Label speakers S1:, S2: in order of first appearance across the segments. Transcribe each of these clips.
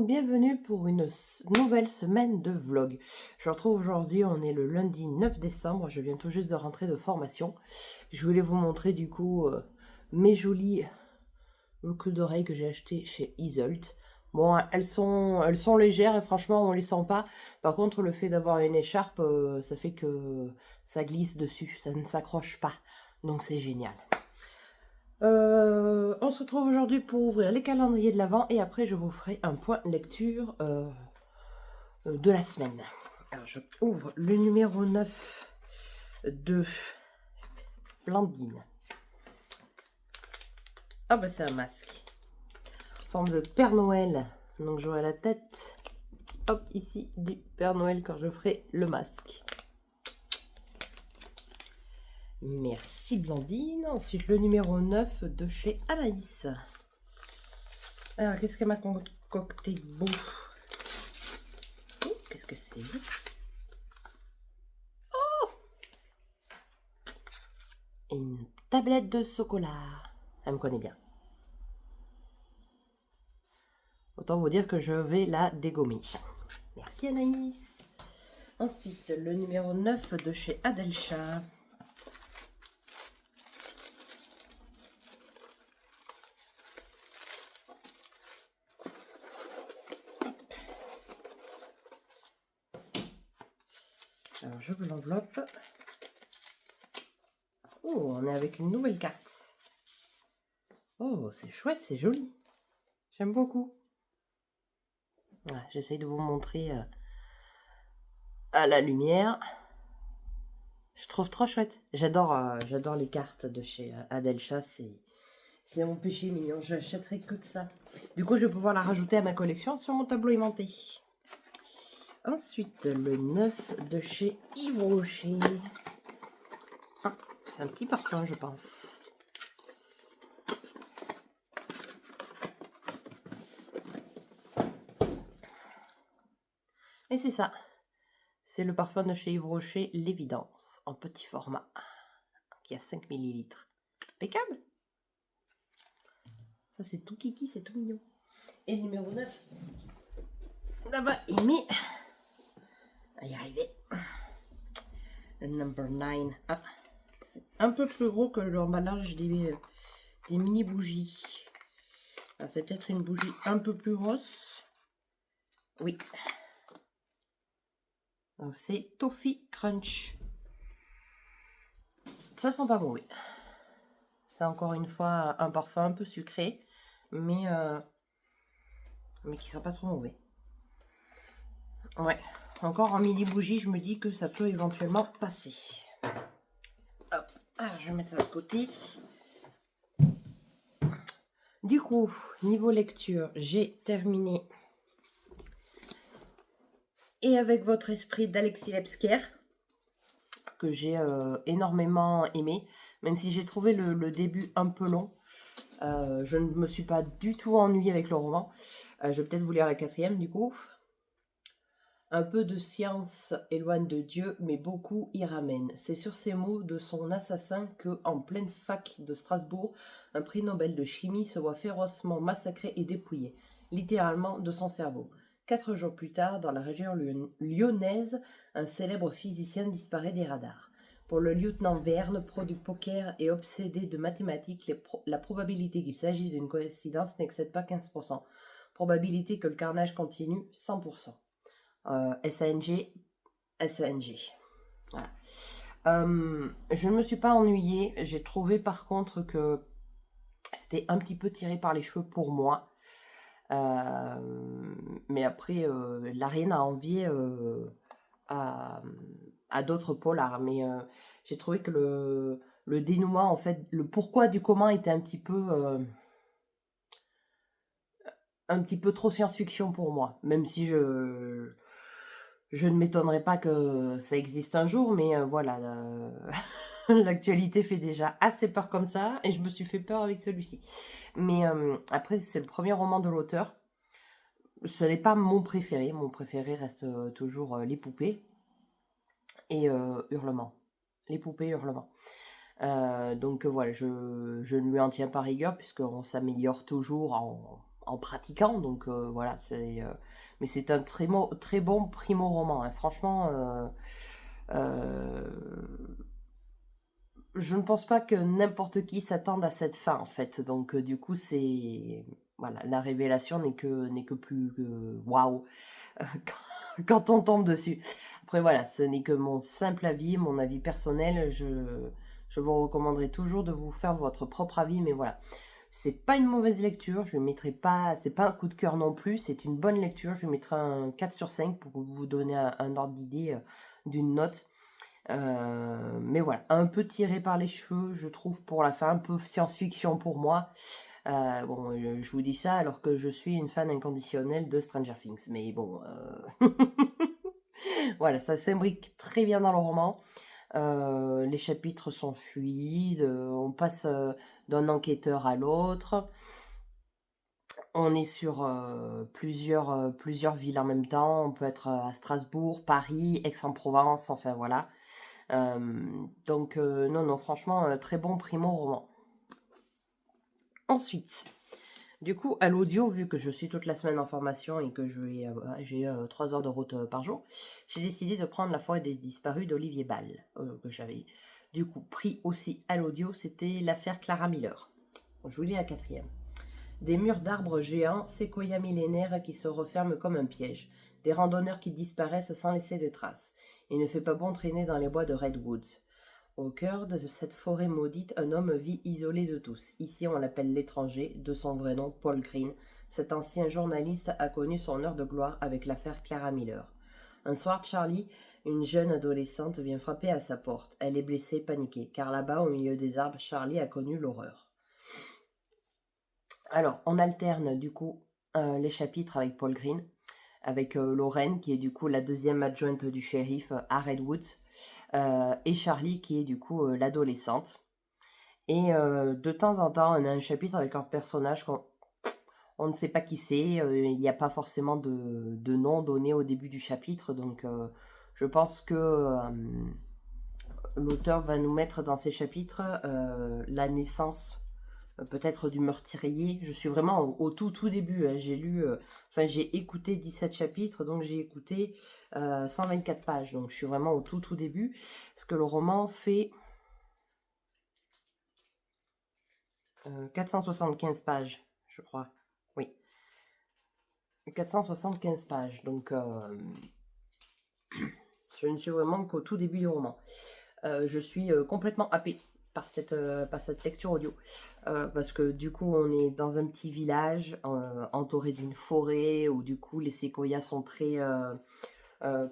S1: bienvenue pour une nouvelle semaine de vlog. Je vous retrouve aujourd'hui, on est le lundi 9 décembre, je viens tout juste de rentrer de formation. Je voulais vous montrer du coup mes jolies boucles d'oreilles que j'ai achetées chez Iseult. Bon, elles sont légères et franchement on les sent pas. Par contre le fait d'avoir une écharpe, ça fait que ça glisse dessus, ça ne s'accroche pas. Donc c'est génial. On se retrouve aujourd'hui pour ouvrir les calendriers de l'Avent et après je vous ferai un point lecture de la semaine. Alors je ouvre le numéro 9 de Blandine. Ah bah c'est un masque. Forme de Père Noël. Donc j'aurai la tête, hop, ici du Père Noël quand je ferai le masque. Merci Blandine. Ensuite le numéro 9 de chez Anaïs. Alors qu'est-ce qu'elle m'a concocté de beau? Oh, qu'est-ce que c'est? Oh, une tablette de chocolat. Elle me connaît bien. Autant vous dire que je vais la dégommer. Merci Anaïs. Ensuite le numéro 9 de chez Adelcha. Alors j'ouvre l'enveloppe. Oh, on est avec une nouvelle carte. Oh, c'est chouette, c'est joli. J'aime beaucoup. Voilà, j'essaye de vous montrer à la lumière. Je trouve trop chouette. J'adore les cartes de chez Adelcha. C'est mon péché mignon. Je n'achèterai que de ça. Du coup, je vais pouvoir la rajouter à ma collection sur mon tableau aimanté. Ensuite, le 9 de chez Yves Rocher. Ah, c'est un petit parfum, je pense. Et c'est ça. C'est le parfum de chez Yves Rocher, l'évidence, en petit format, qui a 5 ml. Impeccable. Ça, c'est tout kiki, c'est tout mignon. Et le numéro 9. Là-bas, il met... On va y arriver. Le number 9. Ah, c'est un peu plus gros que l'emballage des mini bougies. C'est peut-être une bougie un peu plus grosse. Oui. Donc c'est Toffee Crunch. Ça sent pas mauvais. C'est encore une fois un parfum un peu sucré, mais qui sent pas trop mauvais. Ouais. Encore en mini bougie, je me dis que ça peut éventuellement passer. Hop. Alors, je vais mettre ça de côté. Du coup, niveau lecture, j'ai terminé. Et avec votre esprit d'Alexis Lebsker, que j'ai énormément aimé, même si j'ai trouvé le début un peu long. Je ne me suis pas du tout ennuyée avec le roman. Je vais peut-être vous lire la 4e du coup. Un peu de science éloigne de Dieu, mais beaucoup y ramène. C'est sur ces mots de son assassin que, en pleine fac de Strasbourg, un prix Nobel de chimie se voit férocement massacré et dépouillé, littéralement de son cerveau. 4 jours plus tard, dans la région lyonnaise, un célèbre physicien disparaît des radars. Pour le lieutenant Verne, pro du poker et obsédé de mathématiques, la probabilité qu'il s'agisse d'une coïncidence n'excède pas 15%. Probabilité que le carnage continue, 100%. SANG. Voilà. Je ne me suis pas ennuyée. J'ai trouvé par contre que c'était un petit peu tiré par les cheveux pour moi. Mais après, il n'a rien à envier à d'autres polars. Mais j'ai trouvé que le dénouement, en fait, le pourquoi du comment était un petit peu trop science-fiction pour moi. Même si je ne m'étonnerais pas que ça existe un jour, mais voilà, l'actualité fait déjà assez peur comme ça, et je me suis fait peur avec celui-ci. Mais après, c'est le premier roman de l'auteur. Ce n'est pas mon préféré. Mon préféré reste toujours Les Poupées et Hurlement. Les Poupées, Hurlement. Donc voilà, je ne lui en tiens pas rigueur, puisqu'on s'améliore toujours en pratiquant. Donc voilà, mais c'est un très bon primo-roman. Hein. Franchement, je ne pense pas que n'importe qui s'attende à cette fin, en fait. Donc du coup, c'est... Voilà, la révélation n'est que plus waouh quand on tombe dessus. Après voilà, ce n'est que mon simple avis, mon avis personnel. Je vous recommanderai toujours de vous faire votre propre avis, mais voilà. C'est pas une mauvaise lecture, je ne mettrai pas, c'est pas un coup de cœur non plus, c'est une bonne lecture, je lui mettrai un 4 sur 5 pour vous donner un ordre d'idée d'une note. Mais voilà, un peu tiré par les cheveux, je trouve, pour la fin, un peu science-fiction pour moi. Bon, je vous dis ça alors que je suis une fan inconditionnelle de Stranger Things, mais bon, voilà, ça s'imbrique très bien dans le roman. Les chapitres sont fluides, on passe d'un enquêteur à l'autre. On est sur plusieurs villes en même temps. On peut être à Strasbourg, Paris, Aix-en-Provence, enfin voilà. Donc non, non, franchement, très bon primo roman. Ensuite, du coup, à l'audio, vu que je suis toute la semaine en formation et que j'ai 3 heures de route par jour, j'ai décidé de prendre La forêt des disparus d'Olivier Ball, que j'avais du coup pris aussi à l'audio. C'était l'affaire Clara Miller. Je vous lis la 4e. Des murs d'arbres géants, séquoias millénaires qui se referment comme un piège. Des randonneurs qui disparaissent sans laisser de traces. Il ne fait pas bon traîner dans les bois de Redwoods. Au cœur de cette forêt maudite, un homme vit isolé de tous. Ici, on l'appelle l'étranger, de son vrai nom, Paul Green. Cet ancien journaliste a connu son heure de gloire avec l'affaire Clara Miller. Un soir, Charlie, une jeune adolescente, vient frapper à sa porte. Elle est blessée, paniquée, car là-bas, au milieu des arbres, Charlie a connu l'horreur. Alors, on alterne du coup les chapitres avec Paul Green, avec Lorraine, qui est du coup la deuxième adjointe du shérif à Redwoods, et Charlie, qui est du coup l'adolescente. Et de temps en temps, on a un chapitre avec un personnage qu'on ne sait pas qui c'est. Il n'y a pas forcément de nom donné au début du chapitre. Donc, je pense que l'auteur va nous mettre dans ces chapitres la naissance peut-être du meurtrier. Je suis vraiment au tout début. Hein. J'ai écouté 17 chapitres, donc j'ai écouté 124 pages. Donc je suis vraiment au tout début. Parce que le roman fait 475 pages, je crois. Oui. 475 pages. Donc je ne suis vraiment qu'au tout début du roman. Je suis complètement happée par cette lecture audio. Parce que du coup, on est dans un petit village entouré d'une forêt où du coup, les séquoias sont très...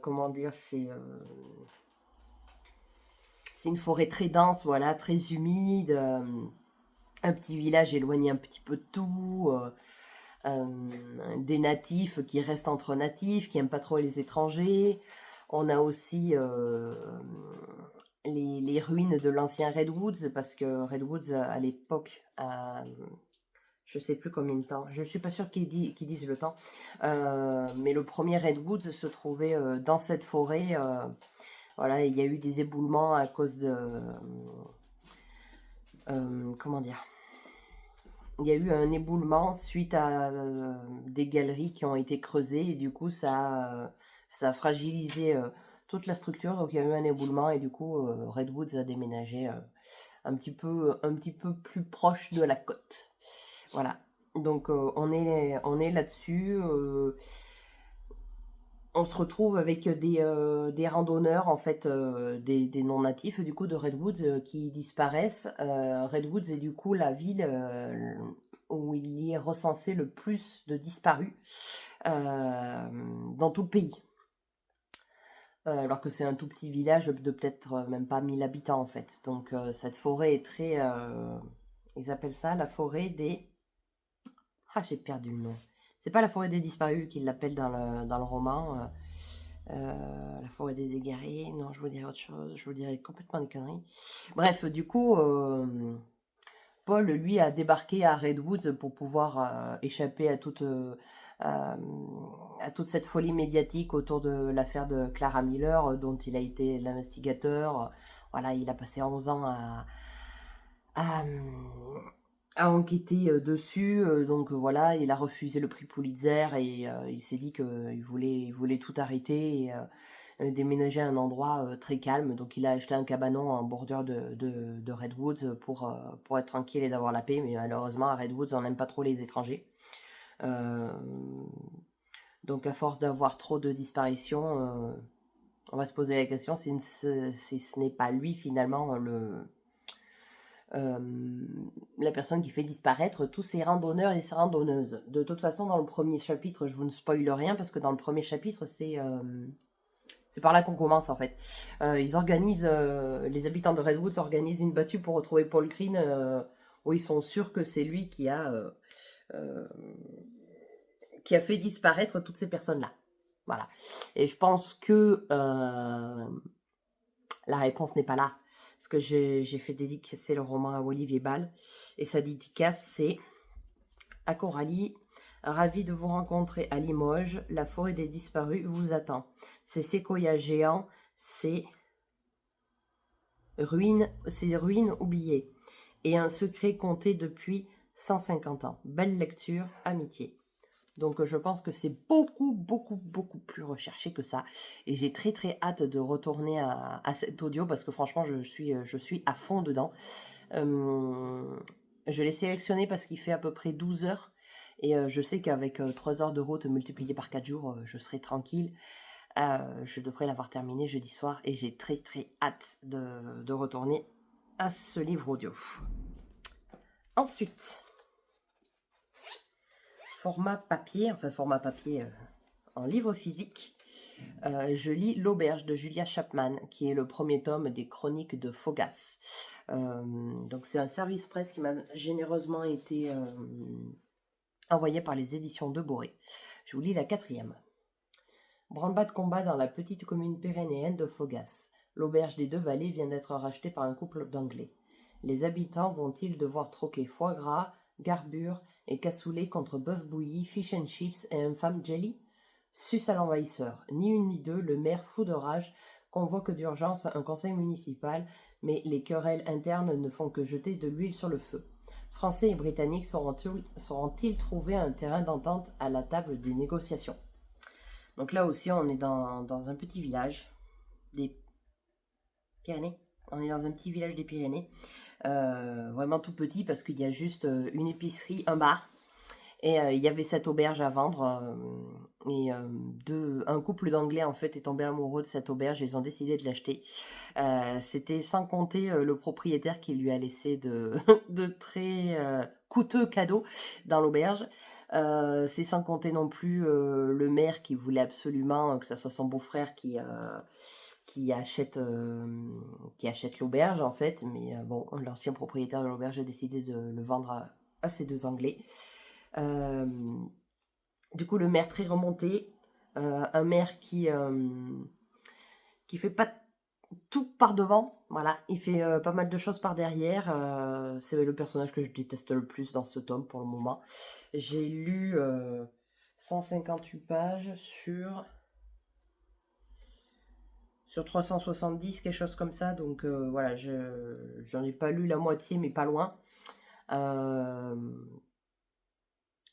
S1: comment dire, c'est une forêt très dense, voilà, très humide. Un petit village éloigné un petit peu de tout. Des natifs qui restent entre natifs, qui n'aiment pas trop les étrangers. On a aussi les ruines de l'ancien Redwoods, parce que Redwoods, à l'époque, je sais plus combien de temps, je suis pas sûre qu'ils disent le temps, mais le premier Redwoods se trouvait dans cette forêt. Voilà, il y a eu des éboulements à cause de... comment dire, il y a eu un éboulement suite à des galeries qui ont été creusées et du coup ça a fragilisé toute la structure. Donc il y a eu un éboulement et du coup Redwoods a déménagé un petit peu plus proche de la côte. Voilà. Donc on est là-dessus. On se retrouve avec des randonneurs, en fait, des non-natifs, du coup, de Redwoods qui disparaissent. Redwoods est du coup la ville où il y est recensé le plus de disparus dans tout le pays. Alors que c'est un tout petit village de peut-être même pas 1000 habitants, en fait. Donc cette forêt est très... ils appellent ça la forêt des... Ah, j'ai perdu le nom. C'est pas la forêt des disparus qu'ils l'appellent dans le roman. La forêt des égarés, non, je vous dirais autre chose, je vous dirais complètement des conneries. Bref, du coup, Paul, lui, a débarqué à Redwoods pour pouvoir échapper à toute cette folie médiatique autour de l'affaire de Clara Miller, dont il a été l'investigateur. Voilà, il a passé 11 ans à a enquêté dessus. Donc voilà, il a refusé le prix Pulitzer et il s'est dit qu'il voulait tout arrêter et déménager à un endroit très calme. Donc il a acheté un cabanon en bordure de Redwoods pour être tranquille et d'avoir la paix. Mais malheureusement, à Redwoods, on n'aime pas trop les étrangers. Euh, donc à force d'avoir trop de disparitions, on va se poser la question si ce n'est pas lui finalement euh, la personne qui fait disparaître tous ces randonneurs et ces randonneuses. De toute façon, dans le premier chapitre, je vous ne spoile rien parce que dans le premier chapitre, c'est par là qu'on commence en fait. Ils organisent, les habitants de Redwoods organisent une battue pour retrouver Paul Green, où ils sont sûrs que c'est lui euh, qui a fait disparaître toutes ces personnes-là. Voilà. Et je pense que la réponse n'est pas là. Parce que j'ai fait dédicacer le roman à Olivier Ball. Et sa dédicace, c'est à Coralie. Ravi de vous rencontrer à Limoges. La forêt des disparus vous attend. Ces séquoias géants, ces ruines oubliées. Et un secret compté depuis 150 ans. Belle lecture, amitié. Donc je pense que c'est beaucoup plus recherché que ça. Et j'ai très hâte de retourner à cet audio parce que franchement je suis à fond dedans. Je l'ai sélectionné parce qu'il fait à peu près 12 heures. Et je sais qu'avec 3 heures de route multipliées par 4 jours, je serai tranquille. Je devrais l'avoir terminé jeudi soir. Et j'ai très hâte de retourner à ce livre audio. Ensuite, format papier en livre physique. Je lis L'Auberge de Julia Chapman, qui est le premier tome des Chroniques de Phogas. Donc c'est un service presse qui m'a généreusement été envoyé par les éditions de Boré. Je vous lis la 4e. Branle-bas de combat dans la petite commune pyrénéenne de Phogas. L'auberge des Deux Vallées vient d'être rachetée par un couple d'Anglais. Les habitants vont-ils devoir troquer foie gras, garbure et cassoulet contre bœuf bouilli, fish and chips et infâme jelly? Sus à l'envahisseur. Ni une ni deux, le maire, fou de rage, convoque d'urgence un conseil municipal, mais les querelles internes ne font que jeter de l'huile sur le feu. Français et Britanniques sauront-ils trouver un terrain d'entente à la table des négociations? Donc là aussi, on est dans un petit village des Pyrénées. On est dans un petit village des Pyrénées. Vraiment tout petit parce qu'il y a juste une épicerie, un bar. Et il y avait cette auberge à vendre. Un couple d'Anglais en fait est tombé amoureux de cette auberge. Ils ont décidé de l'acheter. C'était sans compter le propriétaire qui lui a laissé de très coûteux cadeaux dans l'auberge. C'est sans compter non plus le maire qui voulait absolument que ça soit son beau-frère qui achète l'auberge en fait. Mais bon, l'ancien propriétaire de l'auberge a décidé de le vendre à ces deux Anglais. Du coup, le maire très remonté, un maire qui fait pas tout par devant, voilà, il fait pas mal de choses par derrière. C'est le personnage que je déteste le plus dans ce tome pour le moment. J'ai lu 158 pages sur 370, quelque chose comme ça. Donc voilà, j'en ai pas lu la moitié, mais pas loin.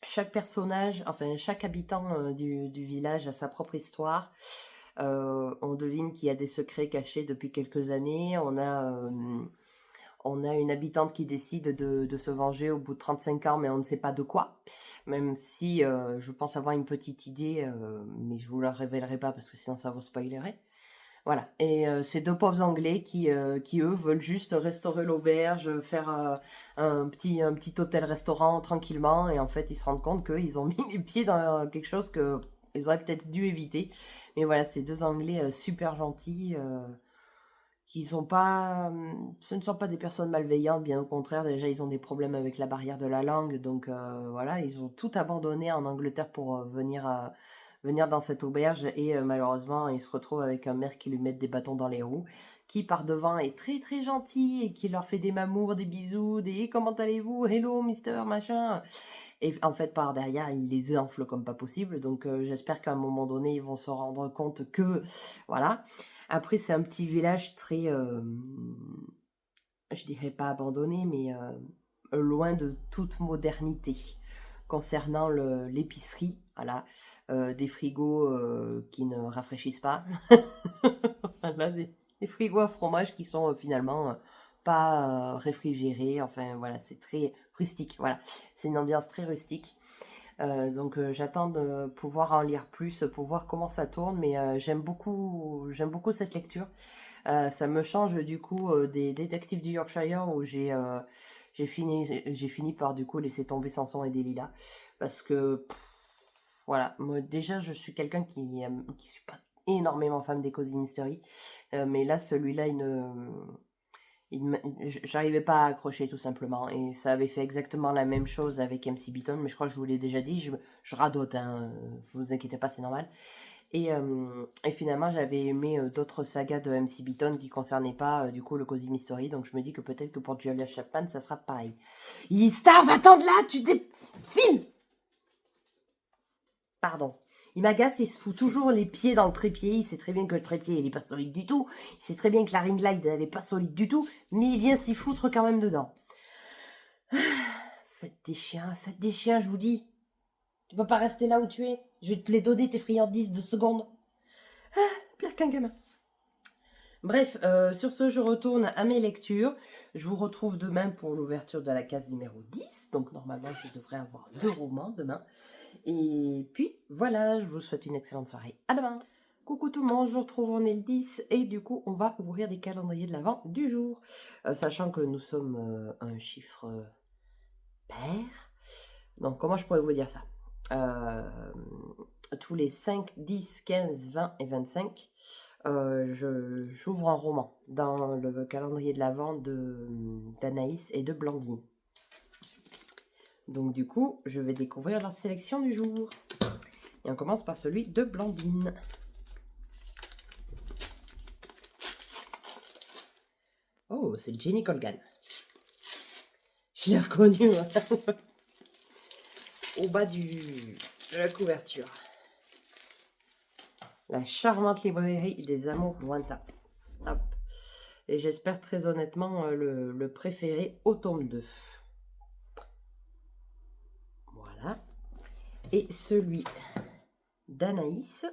S1: Chaque personnage, enfin chaque habitant du village a sa propre histoire. On devine qu'il y a des secrets cachés depuis quelques années. On a une habitante qui décide de se venger au bout de 35 ans, mais on ne sait pas de quoi. Même si je pense avoir une petite idée, mais je ne vous la révélerai pas parce que sinon ça vous spoilerait. Voilà. Et ces deux pauvres Anglais qui eux, veulent juste restaurer l'auberge, faire un petit hôtel-restaurant tranquillement. Et en fait, ils se rendent compte qu'ils ont mis les pieds dans quelque chose que ils auraient peut-être dû éviter. Mais voilà, ces deux Anglais super gentils, qui sont pas... ce ne sont pas des personnes malveillantes, bien au contraire. Déjà, ils ont des problèmes avec la barrière de la langue. Donc voilà, ils ont tout abandonné en Angleterre pour venir dans cette auberge et malheureusement il se retrouve avec un maire qui lui met des bâtons dans les roues, qui par devant est très gentil et qui leur fait des mamours, des bisous, des comment allez-vous, hello mister machin, et en fait par derrière il les enfle comme pas possible. Donc j'espère qu'à un moment donné ils vont se rendre compte que voilà. Après c'est un petit village très je dirais pas abandonné, mais loin de toute modernité concernant l'épicerie. Voilà, des frigos qui ne rafraîchissent pas. Voilà, des frigos à fromage qui sont finalement pas réfrigérés. Enfin voilà, c'est très rustique. Voilà, c'est une ambiance très rustique. Donc j'attends de pouvoir en lire plus pour voir comment ça tourne, mais j'aime beaucoup cette lecture. Ça me change du coup des détectives du Yorkshire où j'ai fini par du coup laisser tomber Samson et Delilah parce que voilà, moi déjà je suis quelqu'un qui suis pas énormément fan des Cozy Mystery, mais là celui-là j'arrivais pas à accrocher tout simplement, et ça avait fait exactement la même chose avec MC Beaton, mais je crois que je vous l'ai déjà dit, je radote, hein, vous inquiétez pas, c'est normal. Et finalement j'avais aimé d'autres sagas de MC Beaton qui concernaient pas du coup le Cozy Mystery, donc je me dis que peut-être que pour Julia Chapman ça sera pareil. Starve, attends de là, tu défiles. Pardon. Il m'agace, il se fout toujours les pieds dans le trépied. Il sait très bien que le trépied, il n'est pas solide du tout. Il sait très bien que la ring light, elle n'est pas solide du tout. Mais il vient s'y foutre quand même dedans. Faites des chiens, je vous dis. Tu peux pas rester là où tu es. Je vais te les donner, tes friandises de secondes. Pire qu'un gamin. Bref, sur ce, je retourne à mes lectures. Je vous retrouve demain pour l'ouverture de la case numéro 10. Donc normalement, je devrais avoir 2 romans demain. Et puis, voilà, je vous souhaite une excellente soirée. À demain. Coucou tout le monde, je vous retrouve, on est le 10. Et du coup, on va ouvrir des calendriers de l'Avent du jour. Sachant que nous sommes un chiffre pair. Donc, comment je pourrais vous dire ça tous les 5, 10, 15, 20 et 25, j'ouvre un roman dans le calendrier de l'Avent d'Anaïs et de Blandine. Donc du coup, je vais découvrir leur sélection du jour. Et on commence par celui de Blandine. Oh, c'est Jenny Colgan. Je l'ai reconnu au bas de la couverture. La charmante librairie des amours lointains. Hop. Et j'espère très honnêtement le préféré au tome 2. Voilà. Et celui d'Anaïs.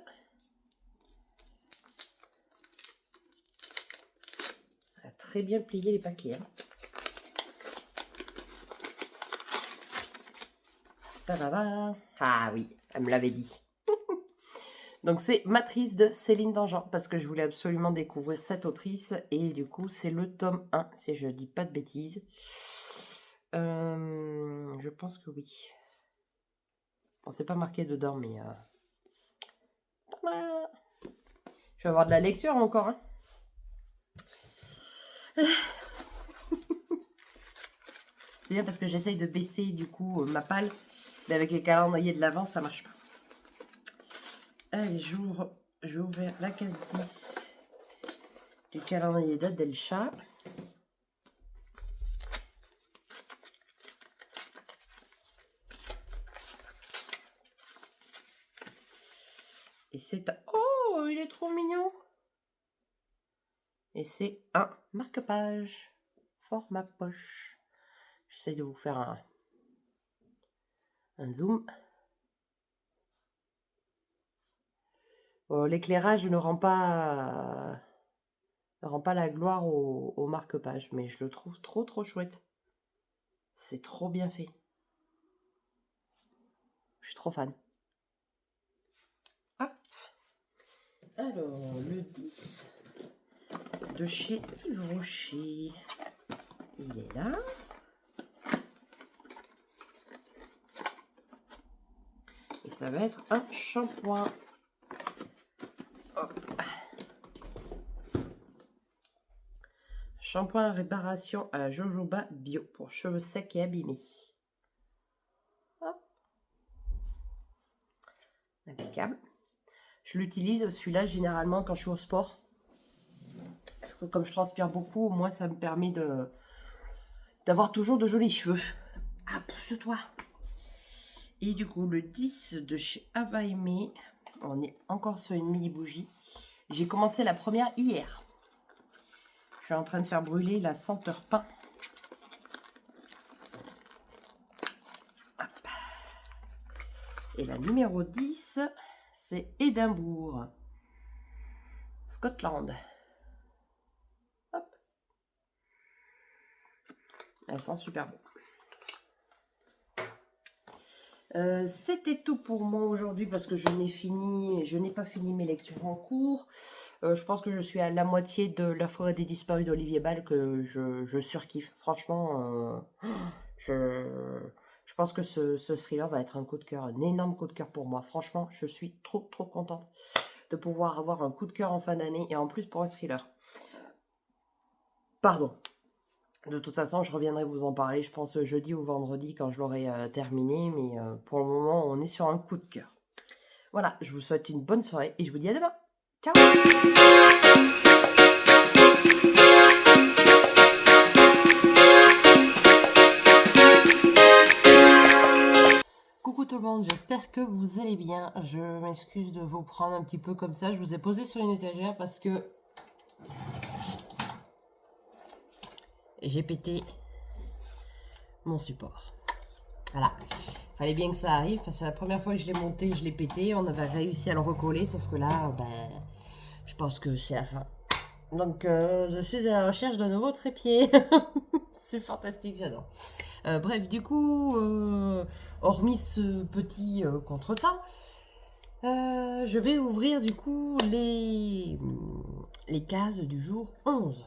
S1: Elle a très bien plié les paquets. Hein. Ah oui, elle me l'avait dit. Donc c'est Matrice de Céline Dangean, parce que je voulais absolument découvrir cette autrice, et du coup c'est le tome 1, si je dis pas de bêtises. Je pense que oui. Bon, c'est pas marqué dedans, mais... Je vais avoir de la lecture encore. Hein. C'est bien parce que j'essaye de baisser du coup ma palle, mais avec les calendriers de l'avant, ça marche pas. Allez, je vais ouvrir la case 10 du calendrier d'Adelcha. Et c'est un... Oh, il est trop mignon. Et c'est un marque-page. Format poche. J'essaye de vous faire un zoom. Bon, l'éclairage ne rend pas la gloire au marque-page, mais je le trouve trop chouette. C'est trop bien fait. Je suis trop fan. Hop. Alors, le 10 de chez Yves Rocher. Il est là. Et ça va être un shampoing. Hop. Shampoing réparation à la jojoba bio pour cheveux secs et abîmés. Hop. Impeccable. Je l'utilise celui-là généralement quand je suis au sport. Parce que comme je transpire beaucoup, au moins ça me permet d'avoir toujours de jolis cheveux. Ah, pousse-toi. Et du coup, le 10 de chez Ava Aimé, on est encore sur une mini bougie. J'ai commencé la première hier. Je suis en train de faire brûler la senteur pain. Et la numéro 10, c'est Édimbourg, Scotland. Hop. Elles sont super beaux. C'était tout pour moi aujourd'hui parce que je n'ai pas fini mes lectures en cours. Je pense que je suis à la moitié de La forêt des disparus d'Olivier Ball que je surkiffe. Franchement, je pense que ce thriller va être un coup de cœur, un énorme coup de cœur pour moi. Franchement, je suis trop contente de pouvoir avoir un coup de cœur en fin d'année et en plus pour un thriller. Pardon. De toute façon, je reviendrai vous en parler, je pense jeudi ou vendredi quand je l'aurai terminé, mais pour le moment, on est sur un coup de cœur. Voilà, je vous souhaite une bonne soirée et je vous dis à demain. Ciao! Coucou tout le monde, j'espère que vous allez bien. Je m'excuse de vous prendre un petit peu comme ça. Je vous ai posé sur une étagère parce que j'ai pété mon support. Voilà, fallait bien que ça arrive parce que la première fois que je l'ai monté, je l'ai pété. On avait réussi à le recoller, sauf que là, ben, je pense que c'est la fin. Donc, je suis à la recherche d'un nouveau trépied. C'est fantastique, j'adore. Bref, du coup, hormis ce petit contretemps, je vais ouvrir du coup les cases du jour 11.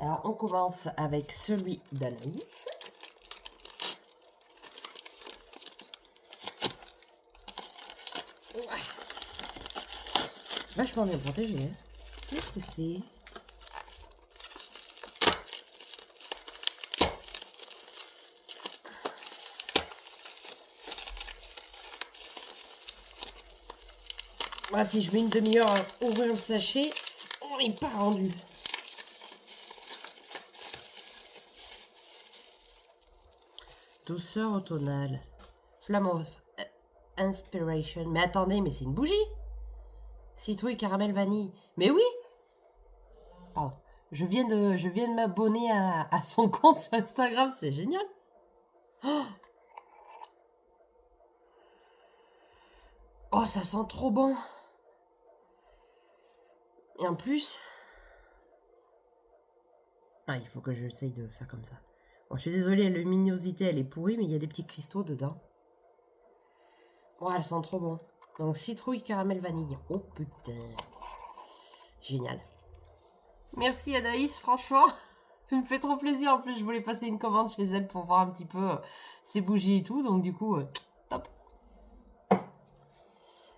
S1: Alors, on commence avec celui d'Anaïs. Vachement bien protégé. Hein. Qu'est-ce que c'est? Ah, si je mets une demi-heure à ouvrir le sachet, on n'est pas rendu. Douceur automnale. Flamme of Inspiration. Mais attendez, mais c'est une bougie. Citrouille, caramel, vanille. Mais oui. Pardon. Je viens de m'abonner à son compte sur Instagram. C'est génial. Oh, ça sent trop bon. Et en plus... Ah, il faut que j'essaye de faire comme ça. Bon, je suis désolée, la luminosité, elle est pourrie, mais il y a des petits cristaux dedans. Ouais, elles sont trop bon. Donc, citrouille, caramel, vanille. Oh, putain. Génial. Merci Anaïs, franchement. Ça me fait trop plaisir. En plus, je voulais passer une commande chez elle pour voir un petit peu ses bougies et tout. Donc, du coup, top.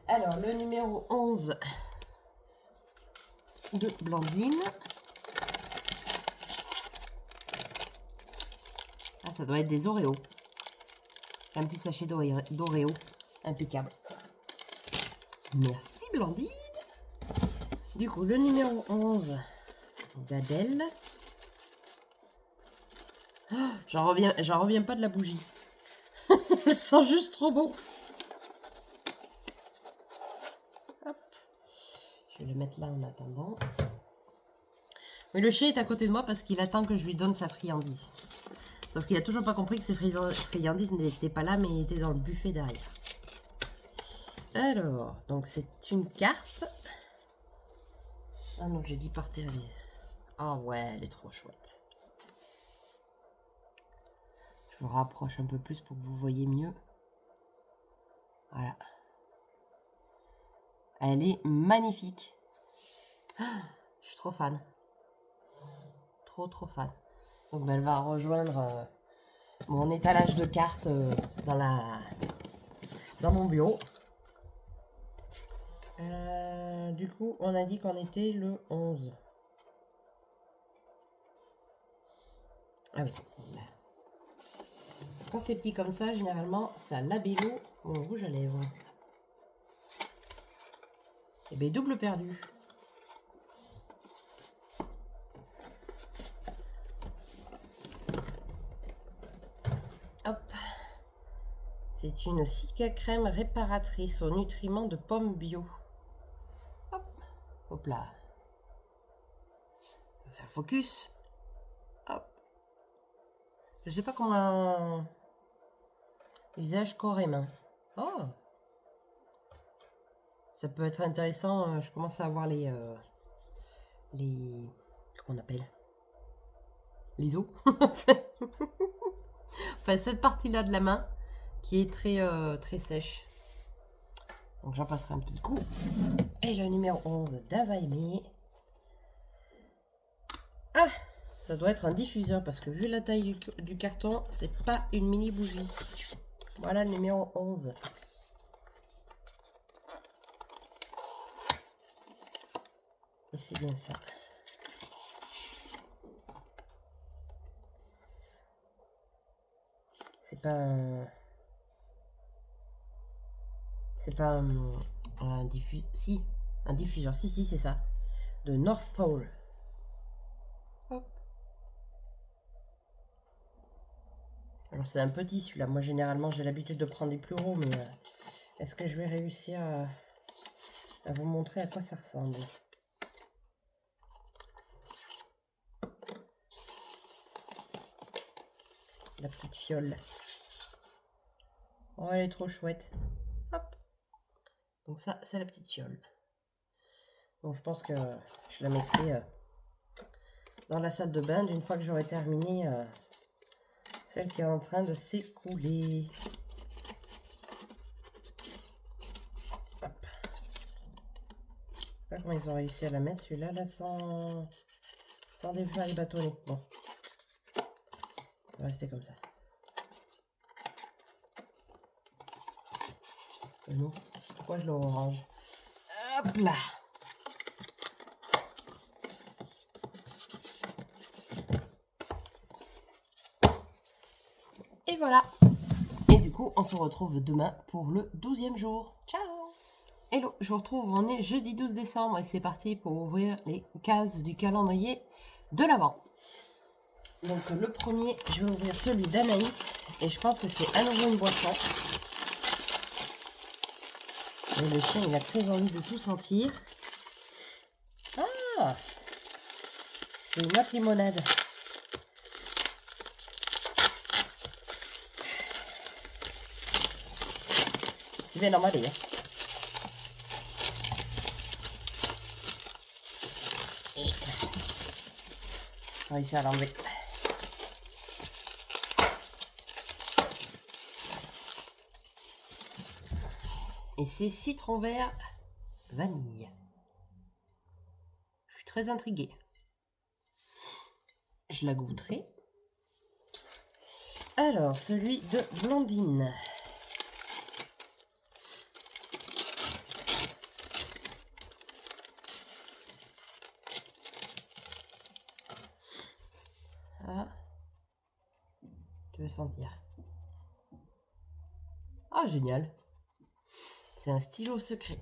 S1: Alors, le numéro 11 de Blandine. Ah, ça doit être des Oreos. Un petit sachet d'Oreo. Impeccable. Merci Blandine. Du coup, le numéro 11 d'Adèle. Oh, j'en reviens pas de la bougie. Elle sent juste trop bon. Hop. Je vais le mettre là en attendant. Mais le chien est à côté de moi parce qu'il attend que je lui donne sa friandise. Sauf qu'il a toujours pas compris que ses friandises n'étaient pas là, mais étaient dans le buffet derrière. Alors, donc c'est une carte. Ah non, j'ai dit par terre. Ah ouais, elle est trop chouette. Je vous rapproche un peu plus pour que vous voyez mieux. Voilà. Elle est magnifique. Ah, je suis trop fan. Trop fan. Donc elle va rejoindre mon étalage de cartes dans mon bureau. Du coup, on a dit qu'on était le 11. Ah oui. Quand c'est petit comme ça, généralement, ça labello mon rouge à lèvres. Et bien, double perdu. Hop. C'est une Cica crème réparatrice aux nutriments de pommes bio. Hop. Hop là. On va faire focus. Hop. Je sais pas comment... Visage, corps et main. Oh, ça peut être intéressant. Je commence à avoir les comment on appelle? Les os. Enfin, cette partie-là de la main qui est très sèche. Donc j'en passerai un petit coup. Et le numéro 11 d'Avaimé. Ah, ça doit être un diffuseur parce que vu la taille du carton, c'est pas une mini bougie. Voilà le numéro 11. Et c'est bien ça. C'est pas un... C'est pas un diffuseur. Si, un diffuseur. Si, c'est ça. De North Pole. Hop. Alors c'est un petit celui-là. Moi généralement j'ai l'habitude de prendre des plus gros, mais est-ce que je vais réussir à vous montrer à quoi ça ressemble? La petite fiole. Oh, elle est trop chouette. Hop. Donc ça, c'est la petite fiole. Donc je pense que je la mettrai dans la salle de bain une fois que j'aurai terminé celle qui est en train de s'écouler. Hop. Je sais pas comment ils ont réussi à la mettre celui-là là, sans défaire les bâtonnets. Bon. On va rester comme ça. Non. Pourquoi je le range? Hop là. Et voilà. Et du coup, on se retrouve demain pour le 12e jour. Ciao. Hello, je vous retrouve, on est jeudi 12 décembre et c'est parti pour ouvrir les cases du calendrier de l'Avent. Donc le premier, je vais ouvrir celui d'Anaïs et je pense que c'est à nouveau une boisson. Et le chien, il a très envie de tout sentir. Ah, c'est une autre limonade. C'est bien emballé. Hein. Et on va réussir à l'enlever. Et c'est citron vert vanille. Je suis très intriguée. Je la goûterai. Alors, celui de Blandine. Ah, tu veux sentir? Ah, génial. C'est un stylo secret.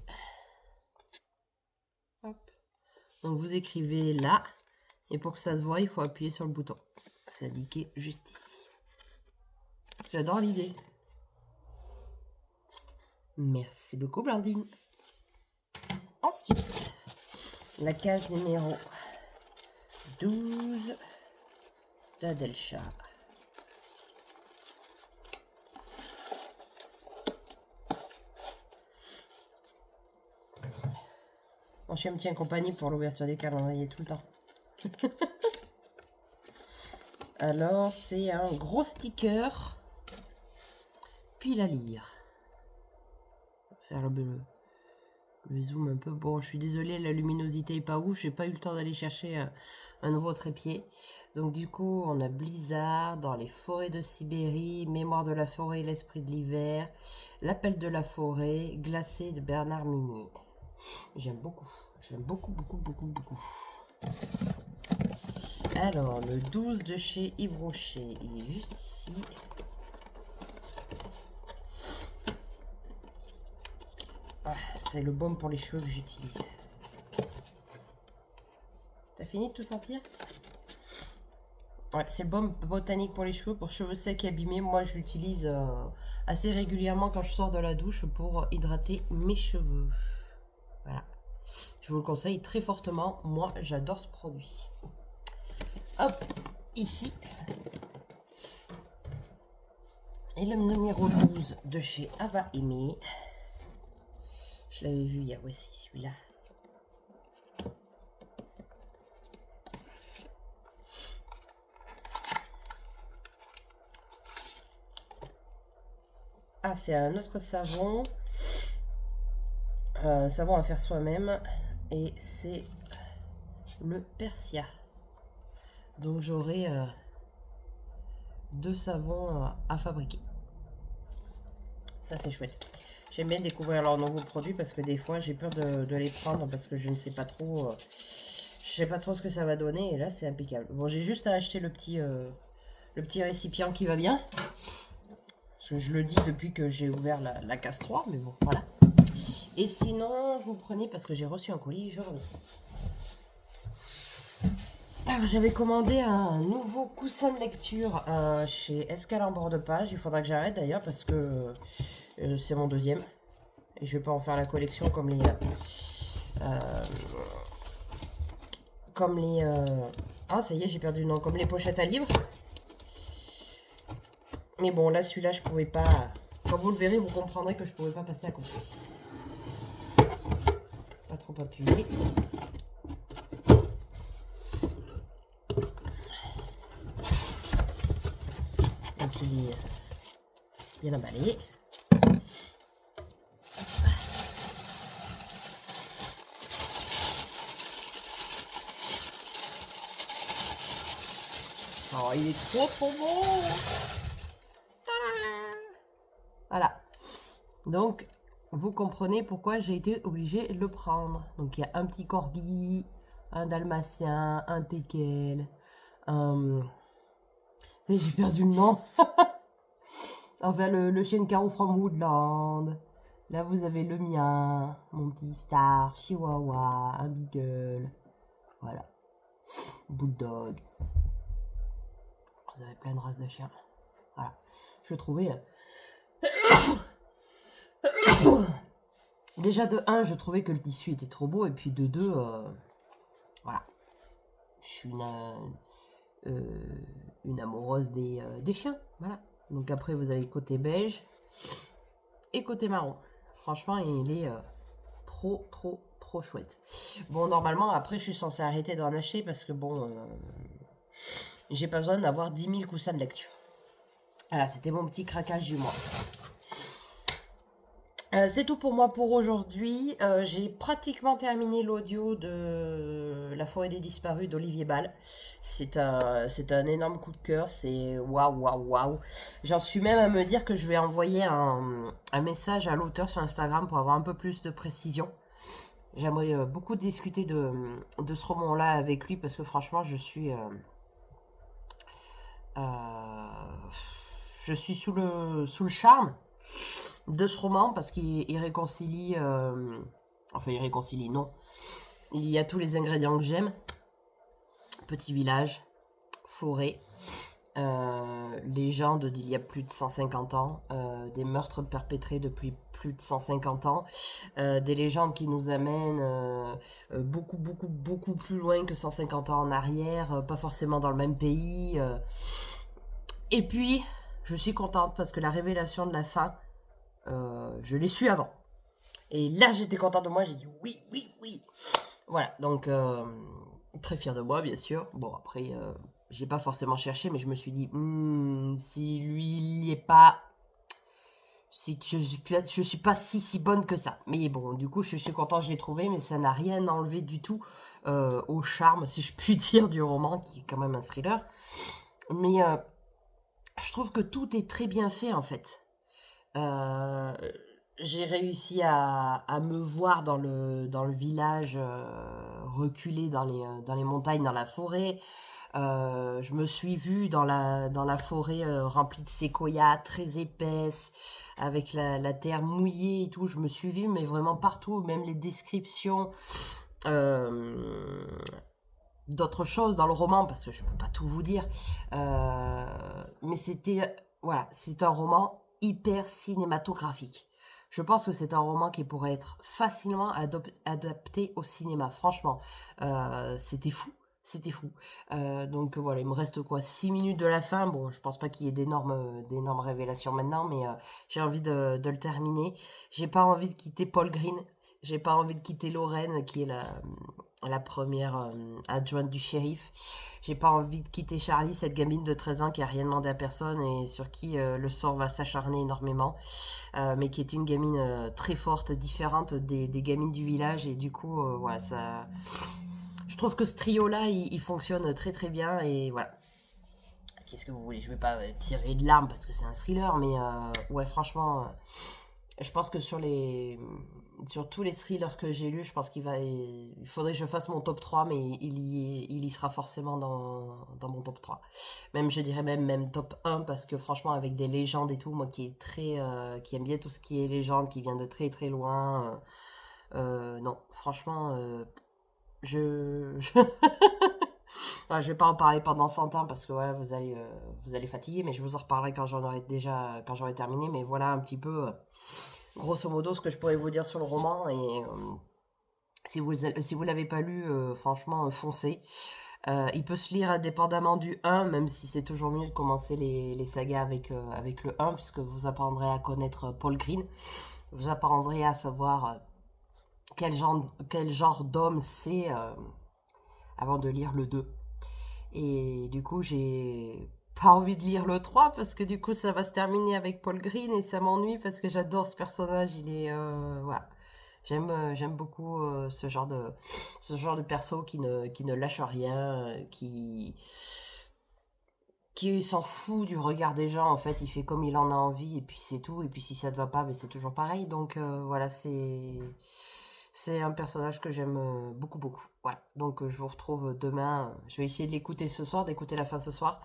S1: Hop. Donc vous écrivez là. Et pour que ça se voit, il faut appuyer sur le bouton. C'est indiqué juste ici. J'adore l'idée. Merci beaucoup, Blandine. Ensuite, la case numéro 12 d'Adelcha. Mon chien me tient compagnie pour l'ouverture des calendriers tout le temps. Alors, c'est un gros sticker. Puis la lire. On va faire le zoom un peu. Bon, je suis désolée, la luminosité est pas ouf. J'ai pas eu le temps d'aller chercher un nouveau trépied. Donc du coup, on a Blizzard dans les forêts de Sibérie, Mémoire de la forêt, l'esprit de l'hiver, L'appel de la forêt, Glacé de Bernard Minier. J'aime beaucoup. J'aime beaucoup, beaucoup, beaucoup, beaucoup. Alors, le 12 de chez Yves Rocher, il est juste ici. Ah, c'est le baume pour les cheveux que j'utilise. T'as fini de tout sentir? Ouais, c'est le baume botanique pour les cheveux, pour cheveux secs et abîmés. Moi, je l'utilise assez régulièrement quand je sors de la douche pour hydrater mes cheveux. Voilà. Je vous le conseille très fortement. Moi, j'adore ce produit. Hop, ici. Et le numéro 12 de chez Ava Aimé. Je l'avais vu hier, voici celui-là. Ah, c'est un autre savon. Savon à faire soi-même. Et c'est le Persia. Donc j'aurai 2 savons à fabriquer. Ça c'est chouette. J'aime bien découvrir leurs nouveaux produits parce que des fois j'ai peur de les prendre parce que je ne sais pas trop. Je sais pas trop ce que ça va donner et là c'est impeccable. Bon, j'ai juste à acheter le petit récipient qui va bien. Parce que je le dis depuis que j'ai ouvert la case 3, mais bon, voilà. Et sinon, je vous prenais parce que j'ai reçu un colis, je reviens. Alors, j'avais commandé un nouveau coussin de lecture chez Escale en bord de page. Il faudra que j'arrête d'ailleurs parce que c'est mon deuxième. Et je vais pas en faire la collection comme les... Ah, ça y est, j'ai perdu le nom. Comme les pochettes à livres. Mais bon, là, celui-là, je pouvais pas... Quand vous le verrez, vous comprendrez que je pouvais pas passer à côté. Pas trop appuyé. Donc, il est bien emballé. Oh, il est trop beau. Voilà. Donc, vous comprenez pourquoi j'ai été obligée de le prendre. Donc, il y a un petit corgi, un dalmatien, un teckel, j'ai perdu le nom. Enfin, le chien carreau from Woodland. Là, vous avez le mien, mon petit star, chihuahua, un beagle. Voilà. Bulldog. Vous avez plein de races de chiens. Voilà. Je trouvais... Déjà, de 1, je trouvais que le tissu était trop beau. Et puis, de 2, voilà. Je suis une amoureuse des chiens. Voilà. Donc, après, vous avez côté beige et côté marron. Franchement, il est trop chouette. Bon, normalement, après, je suis censée arrêter d'en acheter parce que, bon, j'ai pas besoin d'avoir 10 000 coussins de lecture. Voilà, c'était mon petit craquage du mois. C'est tout pour moi pour aujourd'hui. J'ai pratiquement terminé l'audio de La forêt des disparus d'Olivier Ball. C'est un énorme coup de cœur. C'est waouh. J'en suis même à me dire que je vais envoyer un message à l'auteur sur Instagram pour avoir un peu plus de précision. J'aimerais beaucoup discuter de ce roman-là avec lui parce que franchement, je suis sous le charme de ce roman parce qu'il réconcilie... enfin, il réconcilie, non. Il y a tous les ingrédients que j'aime. Petit village, forêt, légende d'il y a plus de 150 ans, des meurtres perpétrés depuis plus de 150 ans, des légendes qui nous amènent beaucoup plus loin que 150 ans en arrière, pas forcément dans le même pays. Et puis, je suis contente parce que la révélation de la fin, je l'ai su avant. Et là, j'étais contente de moi, j'ai dit oui. Voilà, donc très fière de moi, bien sûr. Bon, après, j'ai pas forcément cherché, mais je me suis dit, si lui, il y est pas, c'est que je suis pas si bonne que ça. Mais bon, du coup, je suis contente, je l'ai trouvé, mais ça n'a rien enlevé du tout au charme, si je puis dire, du roman, qui est quand même un thriller. Mais je trouve que tout est très bien fait, en fait. J'ai réussi à me voir dans le village reculé dans les montagnes, dans la forêt. Je me suis vue dans la forêt remplie de séquoias très épaisse, avec la terre mouillée et tout. Je me suis vue, mais vraiment partout, même les descriptions d'autres choses dans le roman, parce que je peux pas tout vous dire. Mais voilà, c'est un roman hyper cinématographique. Je pense que c'est un roman qui pourrait être facilement adapté au cinéma. Franchement, c'était fou. C'était fou. Donc voilà, il me reste quoi, 6 minutes de la fin. Bon, je pense pas qu'il y ait d'énormes révélations maintenant, mais j'ai envie de le terminer. J'ai pas envie de quitter Paul Green. J'ai pas envie de quitter Lorraine, qui est la première adjointe du shérif. J'ai pas envie de quitter Charlie, cette gamine de 13 ans qui a rien demandé à personne et sur qui le sang va s'acharner énormément. Mais qui est une gamine très forte, différente des gamines du village. Et du coup, voilà, ça... Je trouve que ce trio-là, il fonctionne très très bien. Et voilà. Qu'est-ce que vous voulez? Je vais pas tirer de larmes parce que c'est un thriller, mais ouais, franchement, je pense que sur tous les thrillers que j'ai lus, je pense il faudrait que je fasse mon top 3, mais il y sera forcément dans mon top 3. Même, je dirais même top 1, parce que franchement, avec des légendes et tout, moi qui aime bien tout ce qui est légende, qui vient de très très loin, non, franchement, je... je vais pas en parler pendant 100 ans parce que ouais, vous allez fatiguer, mais je vous en reparlerai quand j'aurai terminé. Mais voilà un petit peu, grosso modo, ce que je pourrais vous dire sur le roman. Et si vous l'avez pas lu, franchement, foncez. Il peut se lire indépendamment du 1, même si c'est toujours mieux de commencer les sagas avec le 1, puisque vous apprendrez à connaître Paul Green. Vous apprendrez à savoir quel genre d'homme c'est avant de lire le 2. Et du coup, j'ai pas envie de lire le 3 parce que du coup, ça va se terminer avec Paul Green et ça m'ennuie parce que j'adore ce personnage. Il est. Voilà. J'aime beaucoup ce genre de perso qui ne lâche rien, qui s'en fout du regard des gens. En fait, il fait comme il en a envie et puis c'est tout. Et puis si ça te va pas, ben c'est toujours pareil. Donc voilà, c'est un personnage que j'aime beaucoup, beaucoup. Voilà. Donc je vous retrouve demain. Je vais essayer de l'écouter ce soir, d'écouter la fin ce soir.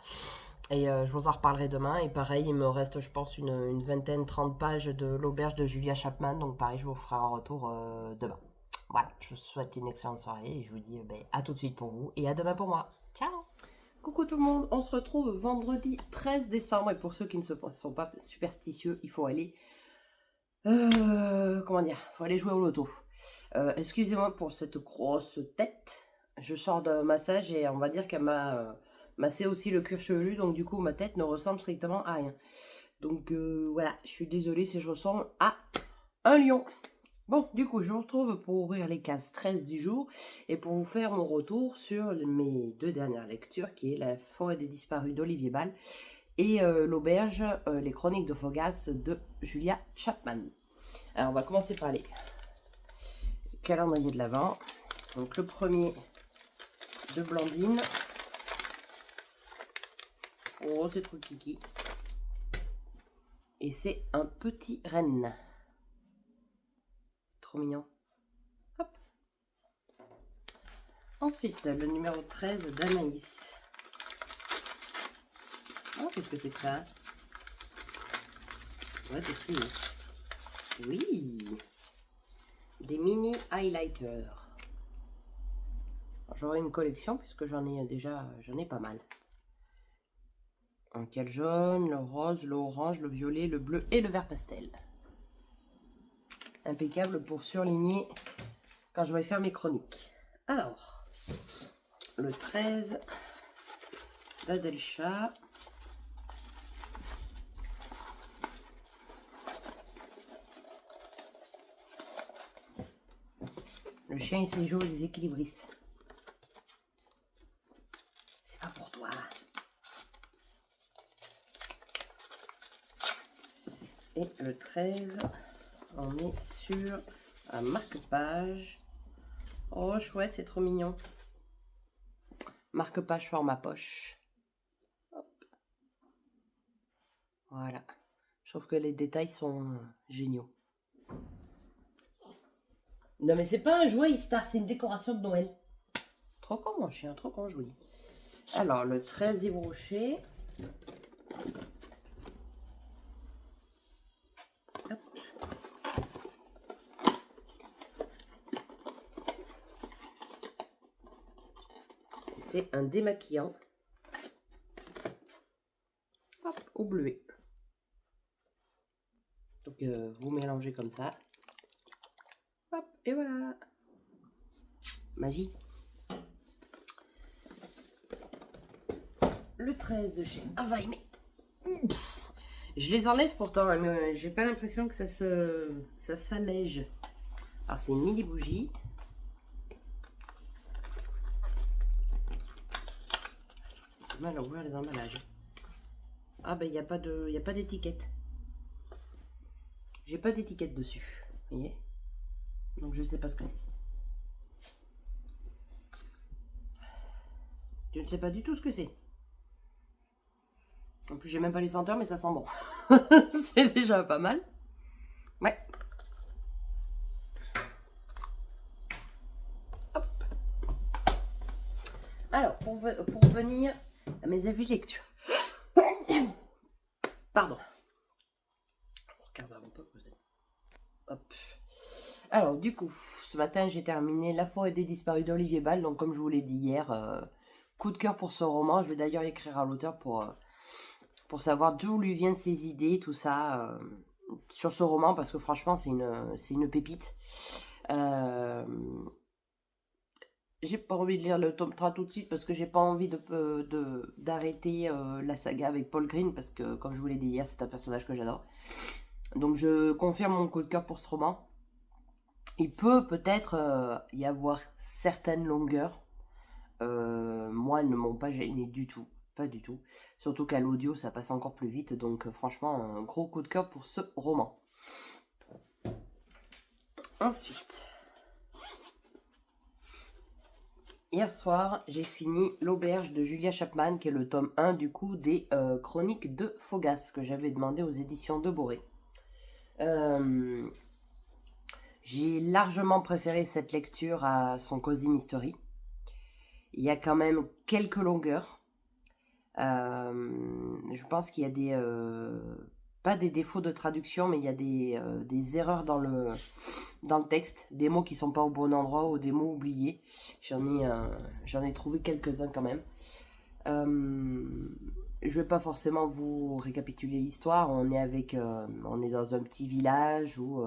S1: Et je vous en reparlerai demain. Et pareil, il me reste, je pense, une vingtaine, 30 pages de l'auberge de Julia Chapman. Donc pareil, je vous ferai un retour demain. Voilà, je vous souhaite une excellente soirée et je vous dis à tout de suite pour vous et à demain pour moi. Ciao! Coucou tout le monde, on se retrouve vendredi 13 décembre et pour ceux qui ne sont pas superstitieux, il faut aller... comment dire? Il faut aller jouer au loto. Excusez-moi pour cette grosse tête. Je sors d'un massage et on va dire qu'elle m'a massé aussi le cuir chevelu, donc du coup ma tête ne ressemble strictement à rien. Donc voilà, je suis désolée si je ressemble à un lion. Bon, du coup, je vous retrouve pour ouvrir les cases 13 du jour et pour vous faire mon retour sur mes deux dernières lectures, qui est La forêt des disparus d'Olivier Ball et L'auberge, les chroniques de Fogas de Julia Chapman. Alors, on va commencer par les calendriers de l'Avent. Donc, le premier de Blandine. Oh, c'est trop kiki. Et c'est un petit renne. Trop mignon. Hop. Ensuite, le numéro 13 d'Anaïs. Oh, qu'est-ce que c'est que ça? Ouais, c'est fini. Oui. Des mini highlighters. J'aurai une collection puisque j'en ai pas mal. Donc il y a le jaune, le rose, l'orange, le violet, le bleu et le vert pastel. Impeccable pour surligner quand je vais faire mes chroniques. Alors, le 13 d'Adelcha. Le chien il s'est joué aux équilibristes. C'est pas pour toi. Et le 13, on est sur un marque-page. Oh, chouette, c'est trop mignon. Marque-page format poche. Hop. Voilà. Je trouve que les détails sont géniaux. Non, mais c'est pas un jouet, Star, c'est une décoration de Noël. Trop con, mon chien, trop con, joli. Alors, le 13 débroché. Hop. C'est un démaquillant. Hop, au bleuet. Donc, vous mélangez comme ça. Hop, et voilà. Magie. le 13 de chez Avaï, mais je les enlève pourtant, hein, mais j'ai pas l'impression que ça s'allège. Alors c'est une mini bougie. J'ai mal à ouvrir les emballages. Ah ben il n'y a pas d'étiquette. J'ai pas d'étiquette dessus. Vous voyez? Donc je sais pas ce que c'est. Je ne sais pas du tout ce que c'est. En plus j'ai même pas les senteurs, mais ça sent bon. C'est déjà pas mal. Ouais. Hop. Alors pour venir à mes avis lecture. Pardon. Regarde un peu. Hop. Alors du coup, ce matin j'ai terminé La forêt des disparus d'Olivier Bal. Donc comme je vous l'ai dit hier, coup de cœur pour ce roman. Je vais d'ailleurs écrire à l'auteur pour savoir d'où lui viennent ses idées, tout ça, sur ce roman. Parce que franchement c'est une pépite. J'ai pas envie de lire le tome 3 tout de suite parce que j'ai pas envie d'arrêter la saga avec Paul Green. Parce que comme je vous l'ai dit hier, c'est un personnage que j'adore. Donc je confirme mon coup de cœur pour ce roman. Il peut peut-être y avoir certaines longueurs. Moi, elles ne m'ont pas gêné du tout. Pas du tout. Surtout qu'à l'audio, ça passe encore plus vite. Donc franchement, un gros coup de cœur pour ce roman. Ensuite, hier soir, j'ai fini L'Auberge de Julia Chapman, qui est le tome 1 du coup des Chroniques de Phogas, que j'avais demandé aux éditions de Boré. J'ai largement préféré cette lecture à son Cozy Mystery. Il y a quand même quelques longueurs. Je pense qu'il y a pas des défauts de traduction, mais il y a des erreurs dans le texte, des mots qui sont pas au bon endroit ou des mots oubliés. J'en ai trouvé quelques-uns quand même. Je vais pas forcément vous récapituler l'histoire. On est dans un petit village où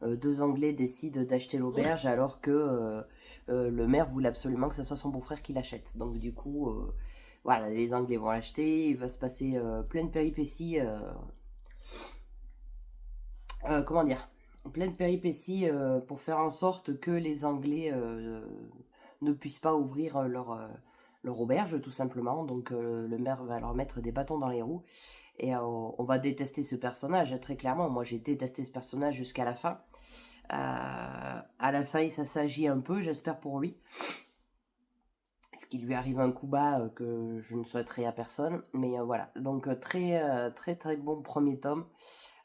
S1: deux Anglais décident d'acheter l'auberge alors que le maire voulait absolument que ce soit son beau-frère qui l'achète. Donc du coup, voilà, les Anglais vont l'acheter. Il va se passer plein de péripéties. Comment dire? Plein de péripéties pour faire en sorte que les Anglais ne puissent pas ouvrir leur auberge, tout simplement. Donc le maire va leur mettre des bâtons dans les roues. Et on va détester ce personnage, très clairement. Moi, j'ai détesté ce personnage jusqu'à la fin. À la fin, ça s'agit un peu, j'espère pour lui. Ce qui lui arrive un coup bas que je ne souhaiterais à personne. Mais voilà, donc très très bon premier tome.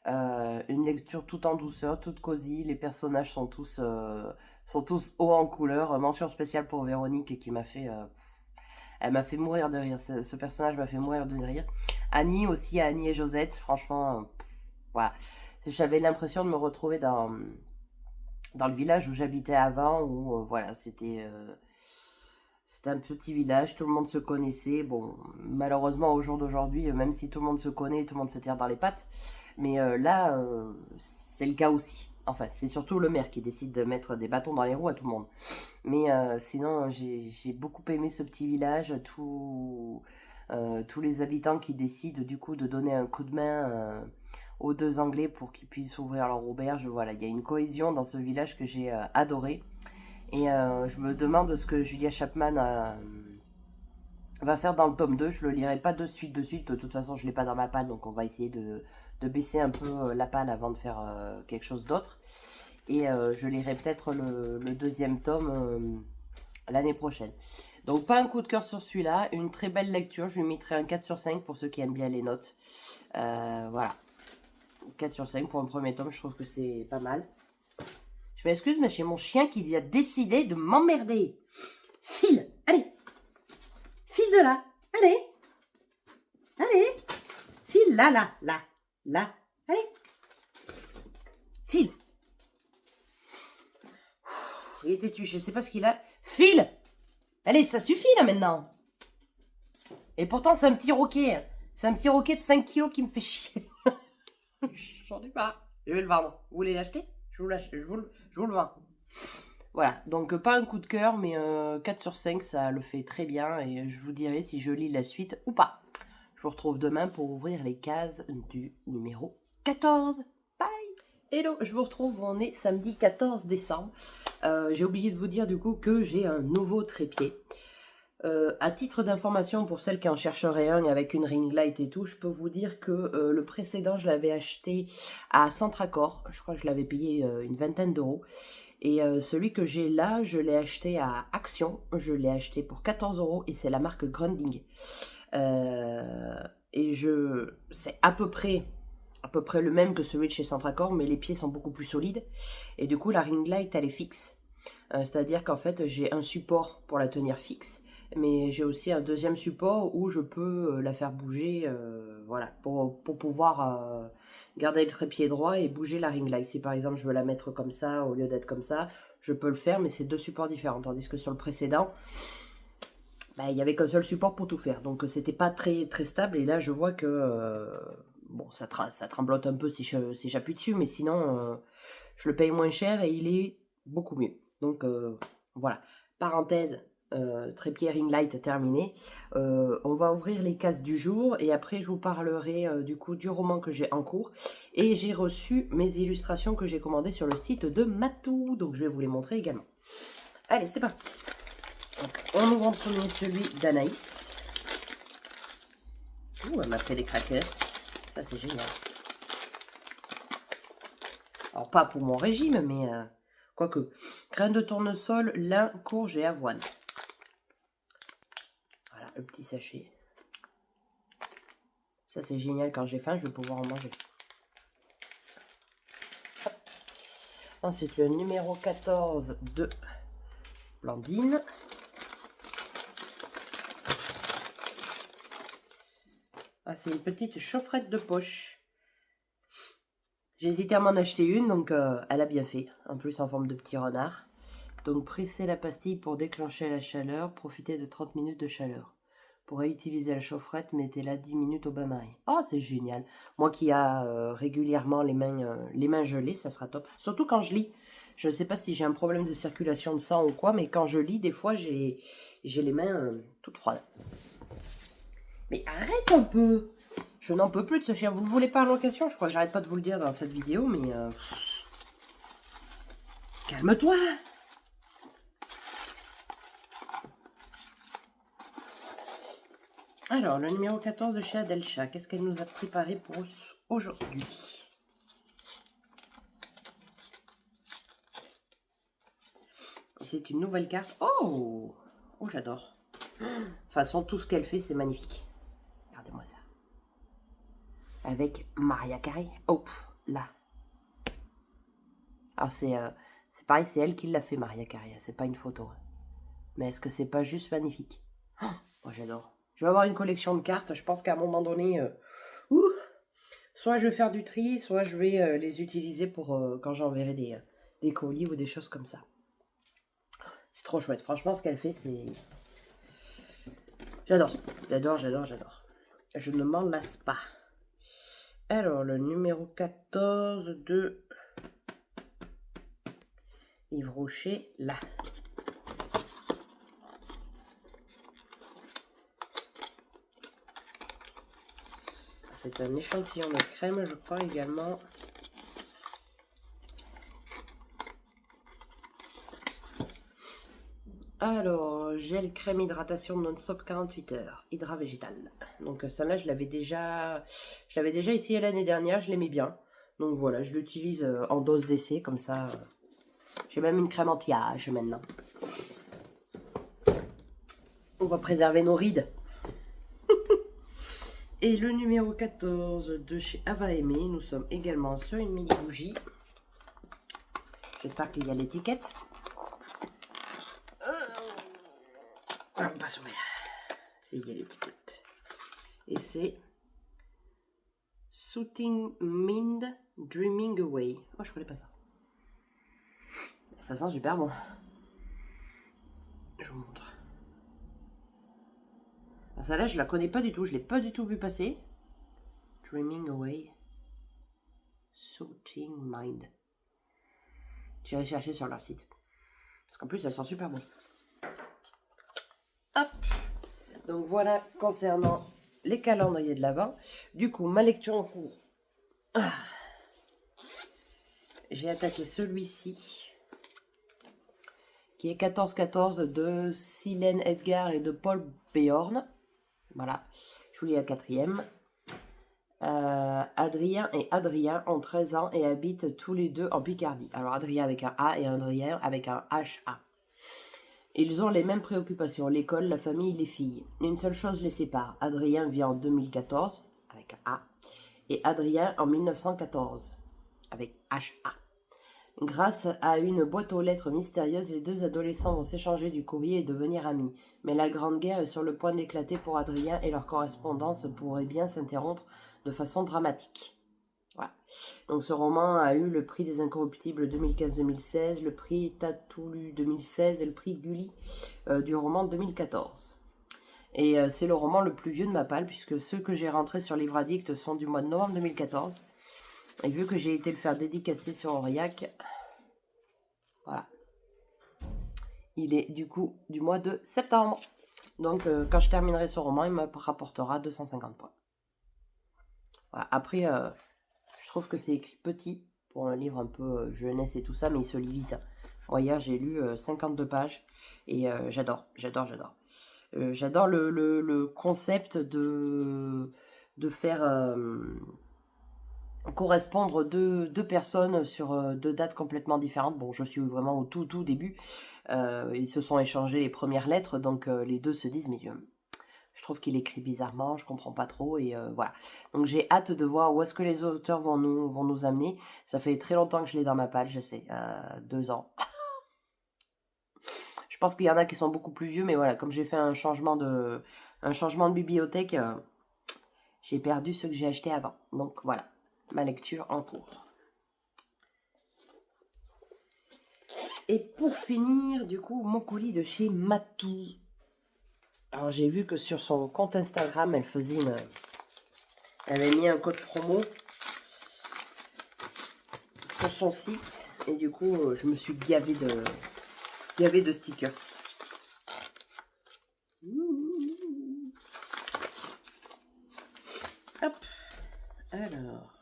S1: Une lecture tout en douceur, toute cosy. Les personnages sont tous hauts en couleur. Mention spéciale pour Véronique qui m'a fait... elle m'a fait mourir de rire. Ce personnage m'a fait mourir de rire. Annie aussi, Annie et Josette. Franchement, voilà. J'avais l'impression de me retrouver dans le village où j'habitais avant. Où voilà, c'était un petit village. Tout le monde se connaissait. Bon, malheureusement, au jour d'aujourd'hui, même si tout le monde se connaît, tout le monde se tire dans les pattes. Mais là, c'est le cas aussi. Enfin, c'est surtout le maire qui décide de mettre des bâtons dans les roues à tout le monde. Mais sinon, j'ai beaucoup aimé ce petit village, tous les habitants qui décident du coup de donner un coup de main aux deux Anglais pour qu'ils puissent ouvrir leur auberge. Voilà, il y a une cohésion dans ce village que j'ai adoré. Et je me demande ce que Julia Chapman va faire dans le tome 2. Je le lirai pas de suite. De toute façon, je l'ai pas dans ma palle, donc on va essayer de baisser un peu la palle avant de faire quelque chose d'autre. Et je lirai peut-être le deuxième tome l'année prochaine. Donc pas un coup de cœur sur celui-là, une très belle lecture. Je lui mettrai un 4 sur 5 pour ceux qui aiment bien les notes. Voilà, 4 sur 5 pour un premier tome, je trouve que c'est pas mal. Je m'excuse, mais j'ai mon chien qui a décidé de m'emmerder. File, allez. File de là, allez. Allez. File là. Allez. File. Il est têtu, je sais pas ce qu'il a. File. Allez, ça suffit là maintenant. Et pourtant, c'est un petit roquet. C'est un petit roquet de 5 kilos qui me fait chier. J'en ai pas. Je vais le vendre. Vous voulez l'acheter? Je vous le vends. Voilà, donc pas un coup de cœur, mais 4 sur 5, ça le fait très bien. Et je vous dirai si je lis la suite ou pas. Je vous retrouve demain pour ouvrir les cases du numéro 14. Bye. Hello, je vous retrouve, on est samedi 14 décembre. J'ai oublié de vous dire du coup que j'ai un nouveau trépied. À titre d'information pour celles qui en chercheraient un avec une ring light et tout, je peux vous dire que le précédent, je l'avais acheté à Centracor. Je crois que je l'avais payé une vingtaine d'euros. Et celui que j'ai là, je l'ai acheté à Action. Je l'ai acheté pour 14 euros et c'est la marque Grunding. Et c'est à peu près le même que celui de chez Centracor, mais les pieds sont beaucoup plus solides. Et du coup, la ring light, elle est fixe. C'est-à-dire qu'en fait, j'ai un support pour la tenir fixe, mais j'ai aussi un deuxième support où je peux la faire bouger, voilà, pour pouvoir garder le trépied droit et bouger la ring light. Si par exemple je veux la mettre comme ça au lieu d'être comme ça, je peux le faire, mais c'est deux supports différents. Tandis que sur le précédent, bah, il n'y avait qu'un seul support pour tout faire. Donc c'était pas très, très stable. Et là, je vois que bon, ça tremblote un peu si j'appuie dessus, mais sinon, je le paye moins cher et il est beaucoup mieux. Donc voilà. Parenthèse, trépied ring light terminé. On va ouvrir les cases du jour et après je vous parlerai du coup du roman que j'ai en cours. Et j'ai reçu mes illustrations que j'ai commandées sur le site de Matou. Donc je vais vous les montrer également. Allez, c'est parti. Donc, on ouvre en premier celui d'Anaïs. Ouh, elle m'a fait des crackers. Ça, c'est génial. Alors, pas pour mon régime, mais quoique. Graines de tournesol, lin, courge et avoine. Voilà, le petit sachet. Ça, c'est génial. Quand j'ai faim, je vais pouvoir en manger. Hop. Ensuite, le numéro 14 de Blandine. Ah, c'est une petite chaufferette de poche. J'ai hésité à m'en acheter une, donc elle a bien fait. En plus, en forme de petit renard. Donc, pressez la pastille pour déclencher la chaleur. Profitez de 30 minutes de chaleur. Pour réutiliser la chaufferette, mettez-la 10 minutes au bain-marie. Oh, c'est génial. Moi qui a régulièrement les mains gelées, ça sera top. Surtout quand je lis. Je ne sais pas si j'ai un problème de circulation de sang ou quoi, mais quand je lis, des fois, j'ai les mains toutes froides. Mais arrête un peu! Je n'en peux plus de ce chien. Vous ne le voulez pas en location? Je crois que j'arrête pas de vous le dire dans cette vidéo, mais... Calme-toi! Alors, le numéro 14 de chez Adelcha, qu'est-ce qu'elle nous a préparé pour aujourd'hui? C'est une nouvelle carte. Oh! Oh, j'adore. De toute façon, tout ce qu'elle fait, c'est magnifique. Regardez-moi ça. Avec Mariah Carey. Hop, là. Alors, c'est pareil, c'est elle qui l'a fait, Mariah Carey. C'est pas une photo. Mais est-ce que c'est pas juste magnifique? Oh, moi, j'adore. Je vais avoir une collection de cartes. Je pense qu'à un moment donné, soit je vais faire du tri, soit je vais les utiliser pour quand j'enverrai des colis ou des choses comme ça. C'est trop chouette. Franchement, ce qu'elle fait, c'est... J'adore. J'adore, j'adore, j'adore. Je ne m'en lasse pas. Alors, le numéro 14 de Yves Rocher, là. C'est un échantillon de crème, je crois, également. Alors, gel crème hydratation non-stop 48 heures. Hydra végétal. Donc, celle-là, je l'avais déjà essayé l'année dernière. Je l'aimais bien. Donc, voilà, je l'utilise en dose d'essai, comme ça. J'ai même une crème anti-âge maintenant. On va préserver nos rides. Et le numéro 14 de chez Ava Aimé, nous sommes également sur une mini bougie. J'espère qu'il y a l'étiquette. Ah, pas sauvé. C'est il y a l'étiquette. Et c'est Soothing Mind Dreaming Away. Oh, je connais pas ça. Ça sent super bon. Je vous montre. Alors celle-là, je la connais pas du tout. Je l'ai pas du tout vu passer. Dreaming Away. Soothing Mind. J'irai chercher sur leur site. Parce qu'en plus, elle sent super bon. Hop. Donc voilà, concernant les calendriers de l'Avent. Du coup, ma lecture en cours. J'ai attaqué celui-ci, qui est 14-14 de Silène Edgar et de Paul Béorn. Voilà, je vous lis la quatrième. Adrien et Adrien ont 13 ans et habitent tous les deux en Picardie. Alors Adrien avec un A et Adrien avec un HA. Ils ont les mêmes préoccupations, l'école, la famille, les filles. Une seule chose les sépare. Adrien vit en 2014 avec un A et Adrien en 1914 avec HA. Grâce à une boîte aux lettres mystérieuse, les deux adolescents vont s'échanger du courrier et devenir amis. Mais la Grande Guerre est sur le point d'éclater pour Adrien et leur correspondance pourrait bien s'interrompre de façon dramatique. Voilà. Donc ce roman a eu le prix des Incorruptibles 2015-2016, le prix Tatoulu 2016 et le prix Gulli du roman 2014. Et c'est le roman le plus vieux de ma palle, puisque ceux que j'ai rentrés sur Livre Addict sont du mois de novembre 2014. Et vu que j'ai été le faire dédicacer sur Aurillac, voilà. Il est du coup du mois de septembre. Donc quand je terminerai ce roman, il me rapportera 250 points. Voilà. Après, je trouve que c'est écrit petit pour un livre un peu jeunesse et tout ça, mais il se lit vite. Moi, hier, j'ai lu 52 pages et j'adore. J'adore le concept de faire correspondre deux personnes sur deux dates complètement différentes. Bon, je suis vraiment au tout début. Ils se sont échangés les premières lettres, donc les deux se disent, mais je trouve qu'il écrit bizarrement, je comprends pas trop, et voilà. Donc j'ai hâte de voir où est-ce que les auteurs vont nous amener. Ça fait très longtemps que je l'ai dans ma palle, je sais, 2 ans. Je pense qu'il y en a qui sont beaucoup plus vieux, mais voilà, comme j'ai fait un changement de bibliothèque, j'ai perdu ceux que j'ai achetés avant. Donc voilà, ma lecture en cours. Et pour finir, du coup, mon colis de chez Matou. Alors j'ai vu que sur son compte Instagram, elle avait mis un code promo sur son site. Et du coup, je me suis gavé de stickers. Hop. Alors.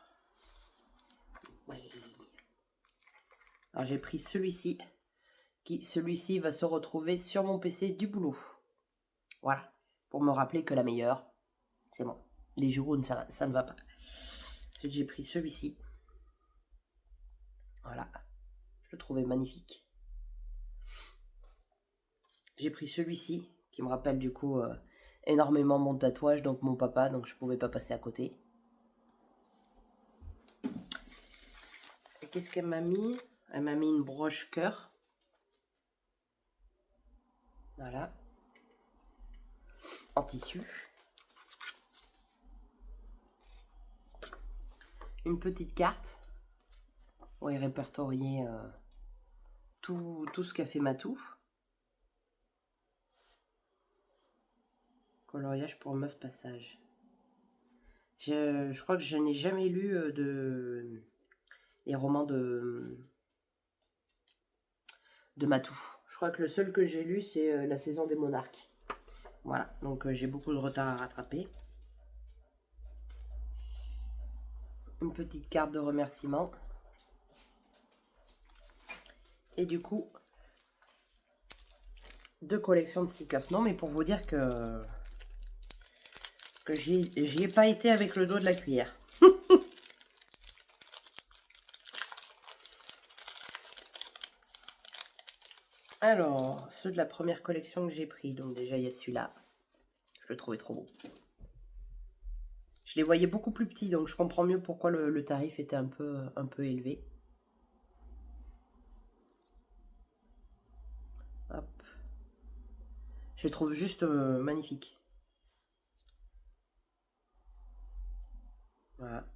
S1: Oui. Alors j'ai pris celui-ci. Celui-ci va se retrouver sur mon PC du boulot. Voilà. Pour me rappeler que la meilleure, c'est bon. Les jours où ça ne va pas. J'ai pris celui-ci. Voilà. Je le trouvais magnifique. J'ai pris celui-ci, qui me rappelle du coup énormément mon tatouage, donc mon papa, donc je pouvais pas passer à côté. Et qu'est-ce qu'elle m'a mis? Elle m'a mis une broche cœur. Voilà. En tissu. Une petite carte. Pour y répertorier tout ce qu'a fait Matou. Coloriage pour meuf passage. Je crois que je n'ai jamais lu les romans de Matou. Je crois que le seul que j'ai lu, c'est La Saison des Monarques. Voilà, donc j'ai beaucoup de retard à rattraper. Une petite carte de remerciement. Et du coup, 2 collections de stickers. Non, mais pour vous dire que j'y ai pas été avec le dos de la cuillère. Alors, ceux de la première collection que j'ai pris. Donc déjà, il y a celui-là. Je le trouvais trop beau. Je les voyais beaucoup plus petits, donc je comprends mieux pourquoi le tarif était un peu élevé. Hop. Je les trouve juste magnifiques. Voilà.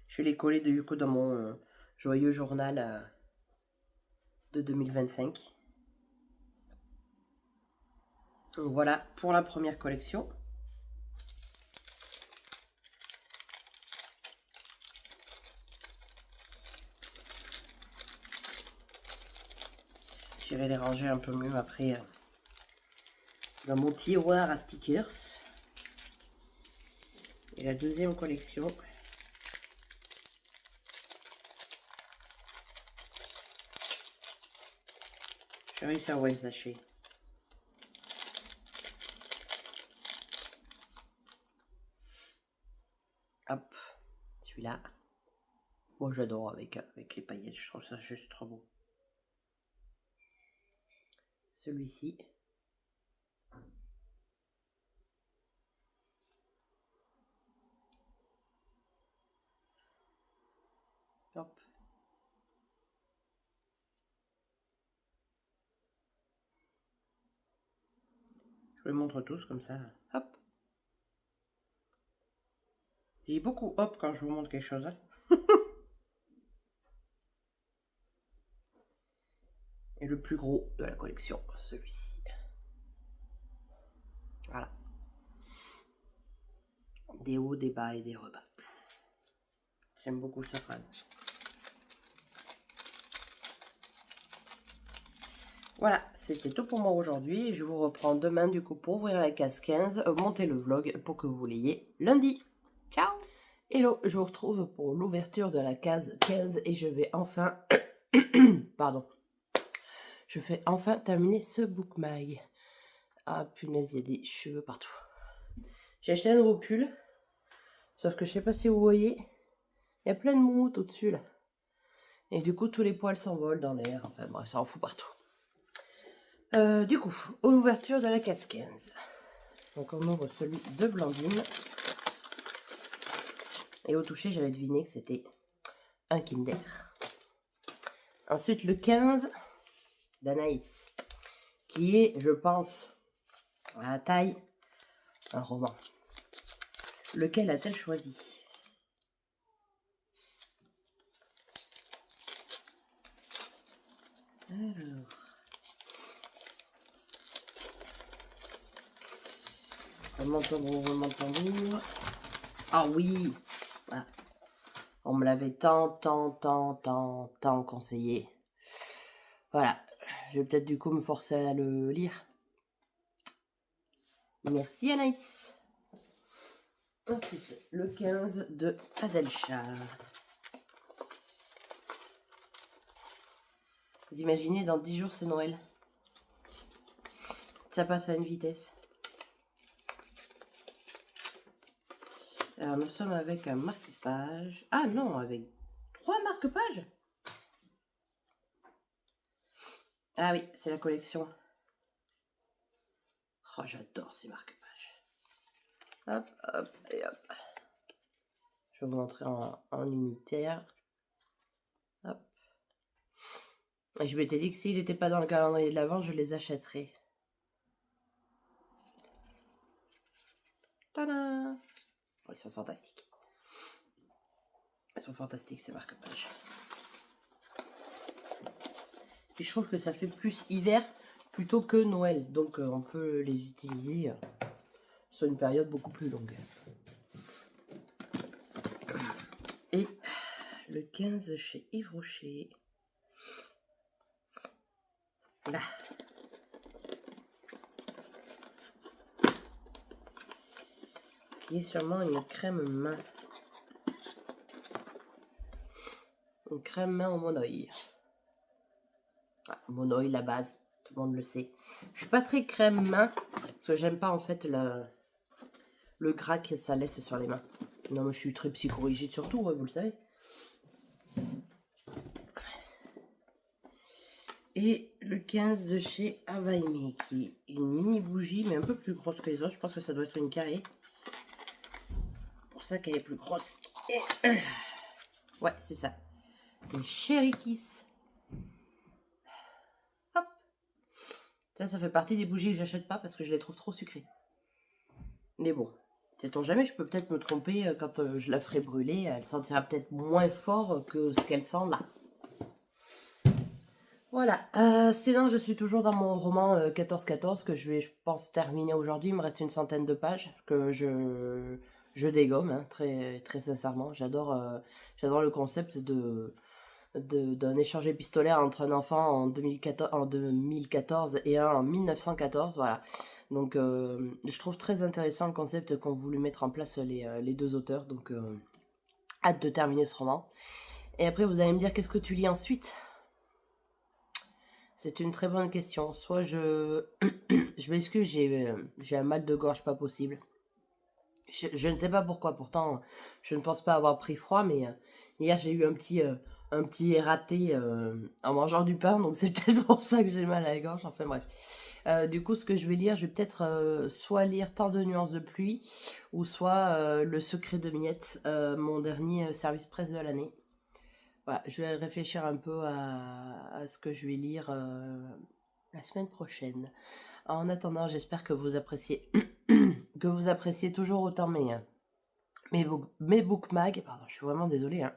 S1: Je vais les coller du coup dans mon joyeux journal de 2025. Donc voilà pour la première collection. J'irai les ranger un peu mieux après dans mon tiroir à stickers. Et la deuxième collection. J'ai réussi à envoyer le sachet. Hop, celui-là. Moi j'adore avec les paillettes, je trouve ça juste trop beau. Celui-ci. Hop. Je vous les montre tous comme ça. Hop. J'ai beaucoup hop quand je vous montre quelque chose. Hein. Et le plus gros de la collection, celui-ci. Voilà. Des hauts, des bas et des rebas. J'aime beaucoup cette phrase. Voilà, c'était tout pour moi aujourd'hui. Je vous reprends demain du coup pour ouvrir la case 15, monter le vlog pour que vous l'ayez lundi. Ciao! Hello, je vous retrouve pour l'ouverture de la case 15 et je vais enfin... Pardon. Je fais enfin terminer ce book mag. Ah punaise, il y a des cheveux partout. J'ai acheté un nouveau pull. Sauf que je sais pas si vous voyez. Il y a plein de moumoutes au-dessus là. Et du coup tous les poils s'envolent dans l'air. Enfin bref, ça en fout partout. Du coup, l'ouverture de la case 15. Donc on ouvre celui de Blandine. Et au toucher, j'avais deviné que c'était un Kinder. Ensuite, le 15 d'Anaïs. Qui est, je pense, à la taille, un roman. Lequel a-t-elle choisi? Alors... Roulement de tambour. Ah oui, ah. On me l'avait tant conseillé. Voilà, je vais peut-être du coup me forcer à le lire. Merci Anaïs. Ensuite, le 15 de Adelcha. Vous imaginez, dans 10 jours, c'est Noël. Ça passe à une vitesse. Alors, nous sommes avec un marque-page. Ah non, avec 3 marque-pages. Ah oui, c'est la collection. Oh, j'adore ces marque-pages. Hop, hop, et hop. Je vais vous montrer en unitaire. Hop. Et je m'étais dit que s'il n'était pas dans le calendrier de l'Avent, je les achèterais. Tada! Oh, ils sont fantastiques. Ils sont fantastiques ces marque-pages. Puis je trouve que ça fait plus hiver plutôt que Noël. Donc on peut les utiliser sur une période beaucoup plus longue. Et le 15 chez Yves Rocher. Là. Qui est sûrement une crème main. Une crème main au monoï. Ah, monoï, la base. Tout le monde le sait. Je suis pas très crème main. Parce que j'aime pas en fait le gras que ça laisse sur les mains. Non, moi je suis très psychorigide surtout, ouais, vous le savez. Et le 15 de chez Avaime, qui est une mini bougie, mais un peu plus grosse que les autres. Je pense que ça doit être une carrée. Pour ça qu'elle est plus grosse. Et... ouais, c'est ça. C'est Cherry Kiss. Hop. Ça fait partie des bougies que j'achète pas parce que je les trouve trop sucrées. Mais bon, sait-on jamais, je peux peut-être me tromper quand je la ferai brûler. Elle sentira peut-être moins fort que ce qu'elle sent là. Voilà, sinon je suis toujours dans mon roman 14-14 que je vais, je pense, terminer aujourd'hui. Il me reste une centaine de pages que je dégomme, hein, très sincèrement. J'adore le concept de d'un échange épistolaire entre un enfant en 2014 et un en 1914, voilà. Donc je trouve très intéressant le concept qu'ont voulu mettre en place les deux auteurs, donc hâte de terminer ce roman. Et après vous allez me dire qu'est-ce que tu lis ensuite? C'est une très bonne question. Soit je... je m'excuse, j'ai un mal de gorge pas possible. Je ne sais pas pourquoi, pourtant je ne pense pas avoir pris froid, mais hier j'ai eu un petit raté en mangeant du pain, donc c'est peut-être pour ça que j'ai mal à la gorge, enfin bref. Du coup, ce que je vais lire, je vais peut-être soit lire Tant de nuances de pluie, ou soit Le secret de Miette, mon dernier service presse de l'année. Voilà, je vais réfléchir un peu à ce que je vais lire la semaine prochaine. En attendant, j'espère que vous appréciez que vous appréciez toujours autant mes bookmags. Pardon, je suis vraiment désolée. Hein.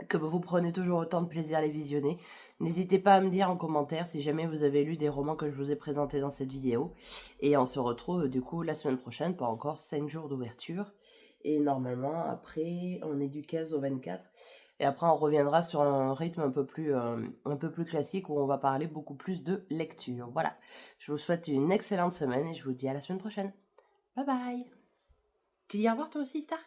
S1: Que vous prenez toujours autant de plaisir à les visionner. N'hésitez pas à me dire en commentaire si jamais vous avez lu des romans que je vous ai présentés dans cette vidéo. Et on se retrouve du coup la semaine prochaine pour encore 5 jours d'ouverture. Et normalement, après, on est du 15 au 24. Et après, on reviendra sur un rythme un peu plus classique où on va parler beaucoup plus de lecture. Voilà. Je vous souhaite une excellente semaine et je vous dis à la semaine prochaine. Bye bye. Tu dis au revoir toi aussi, Star?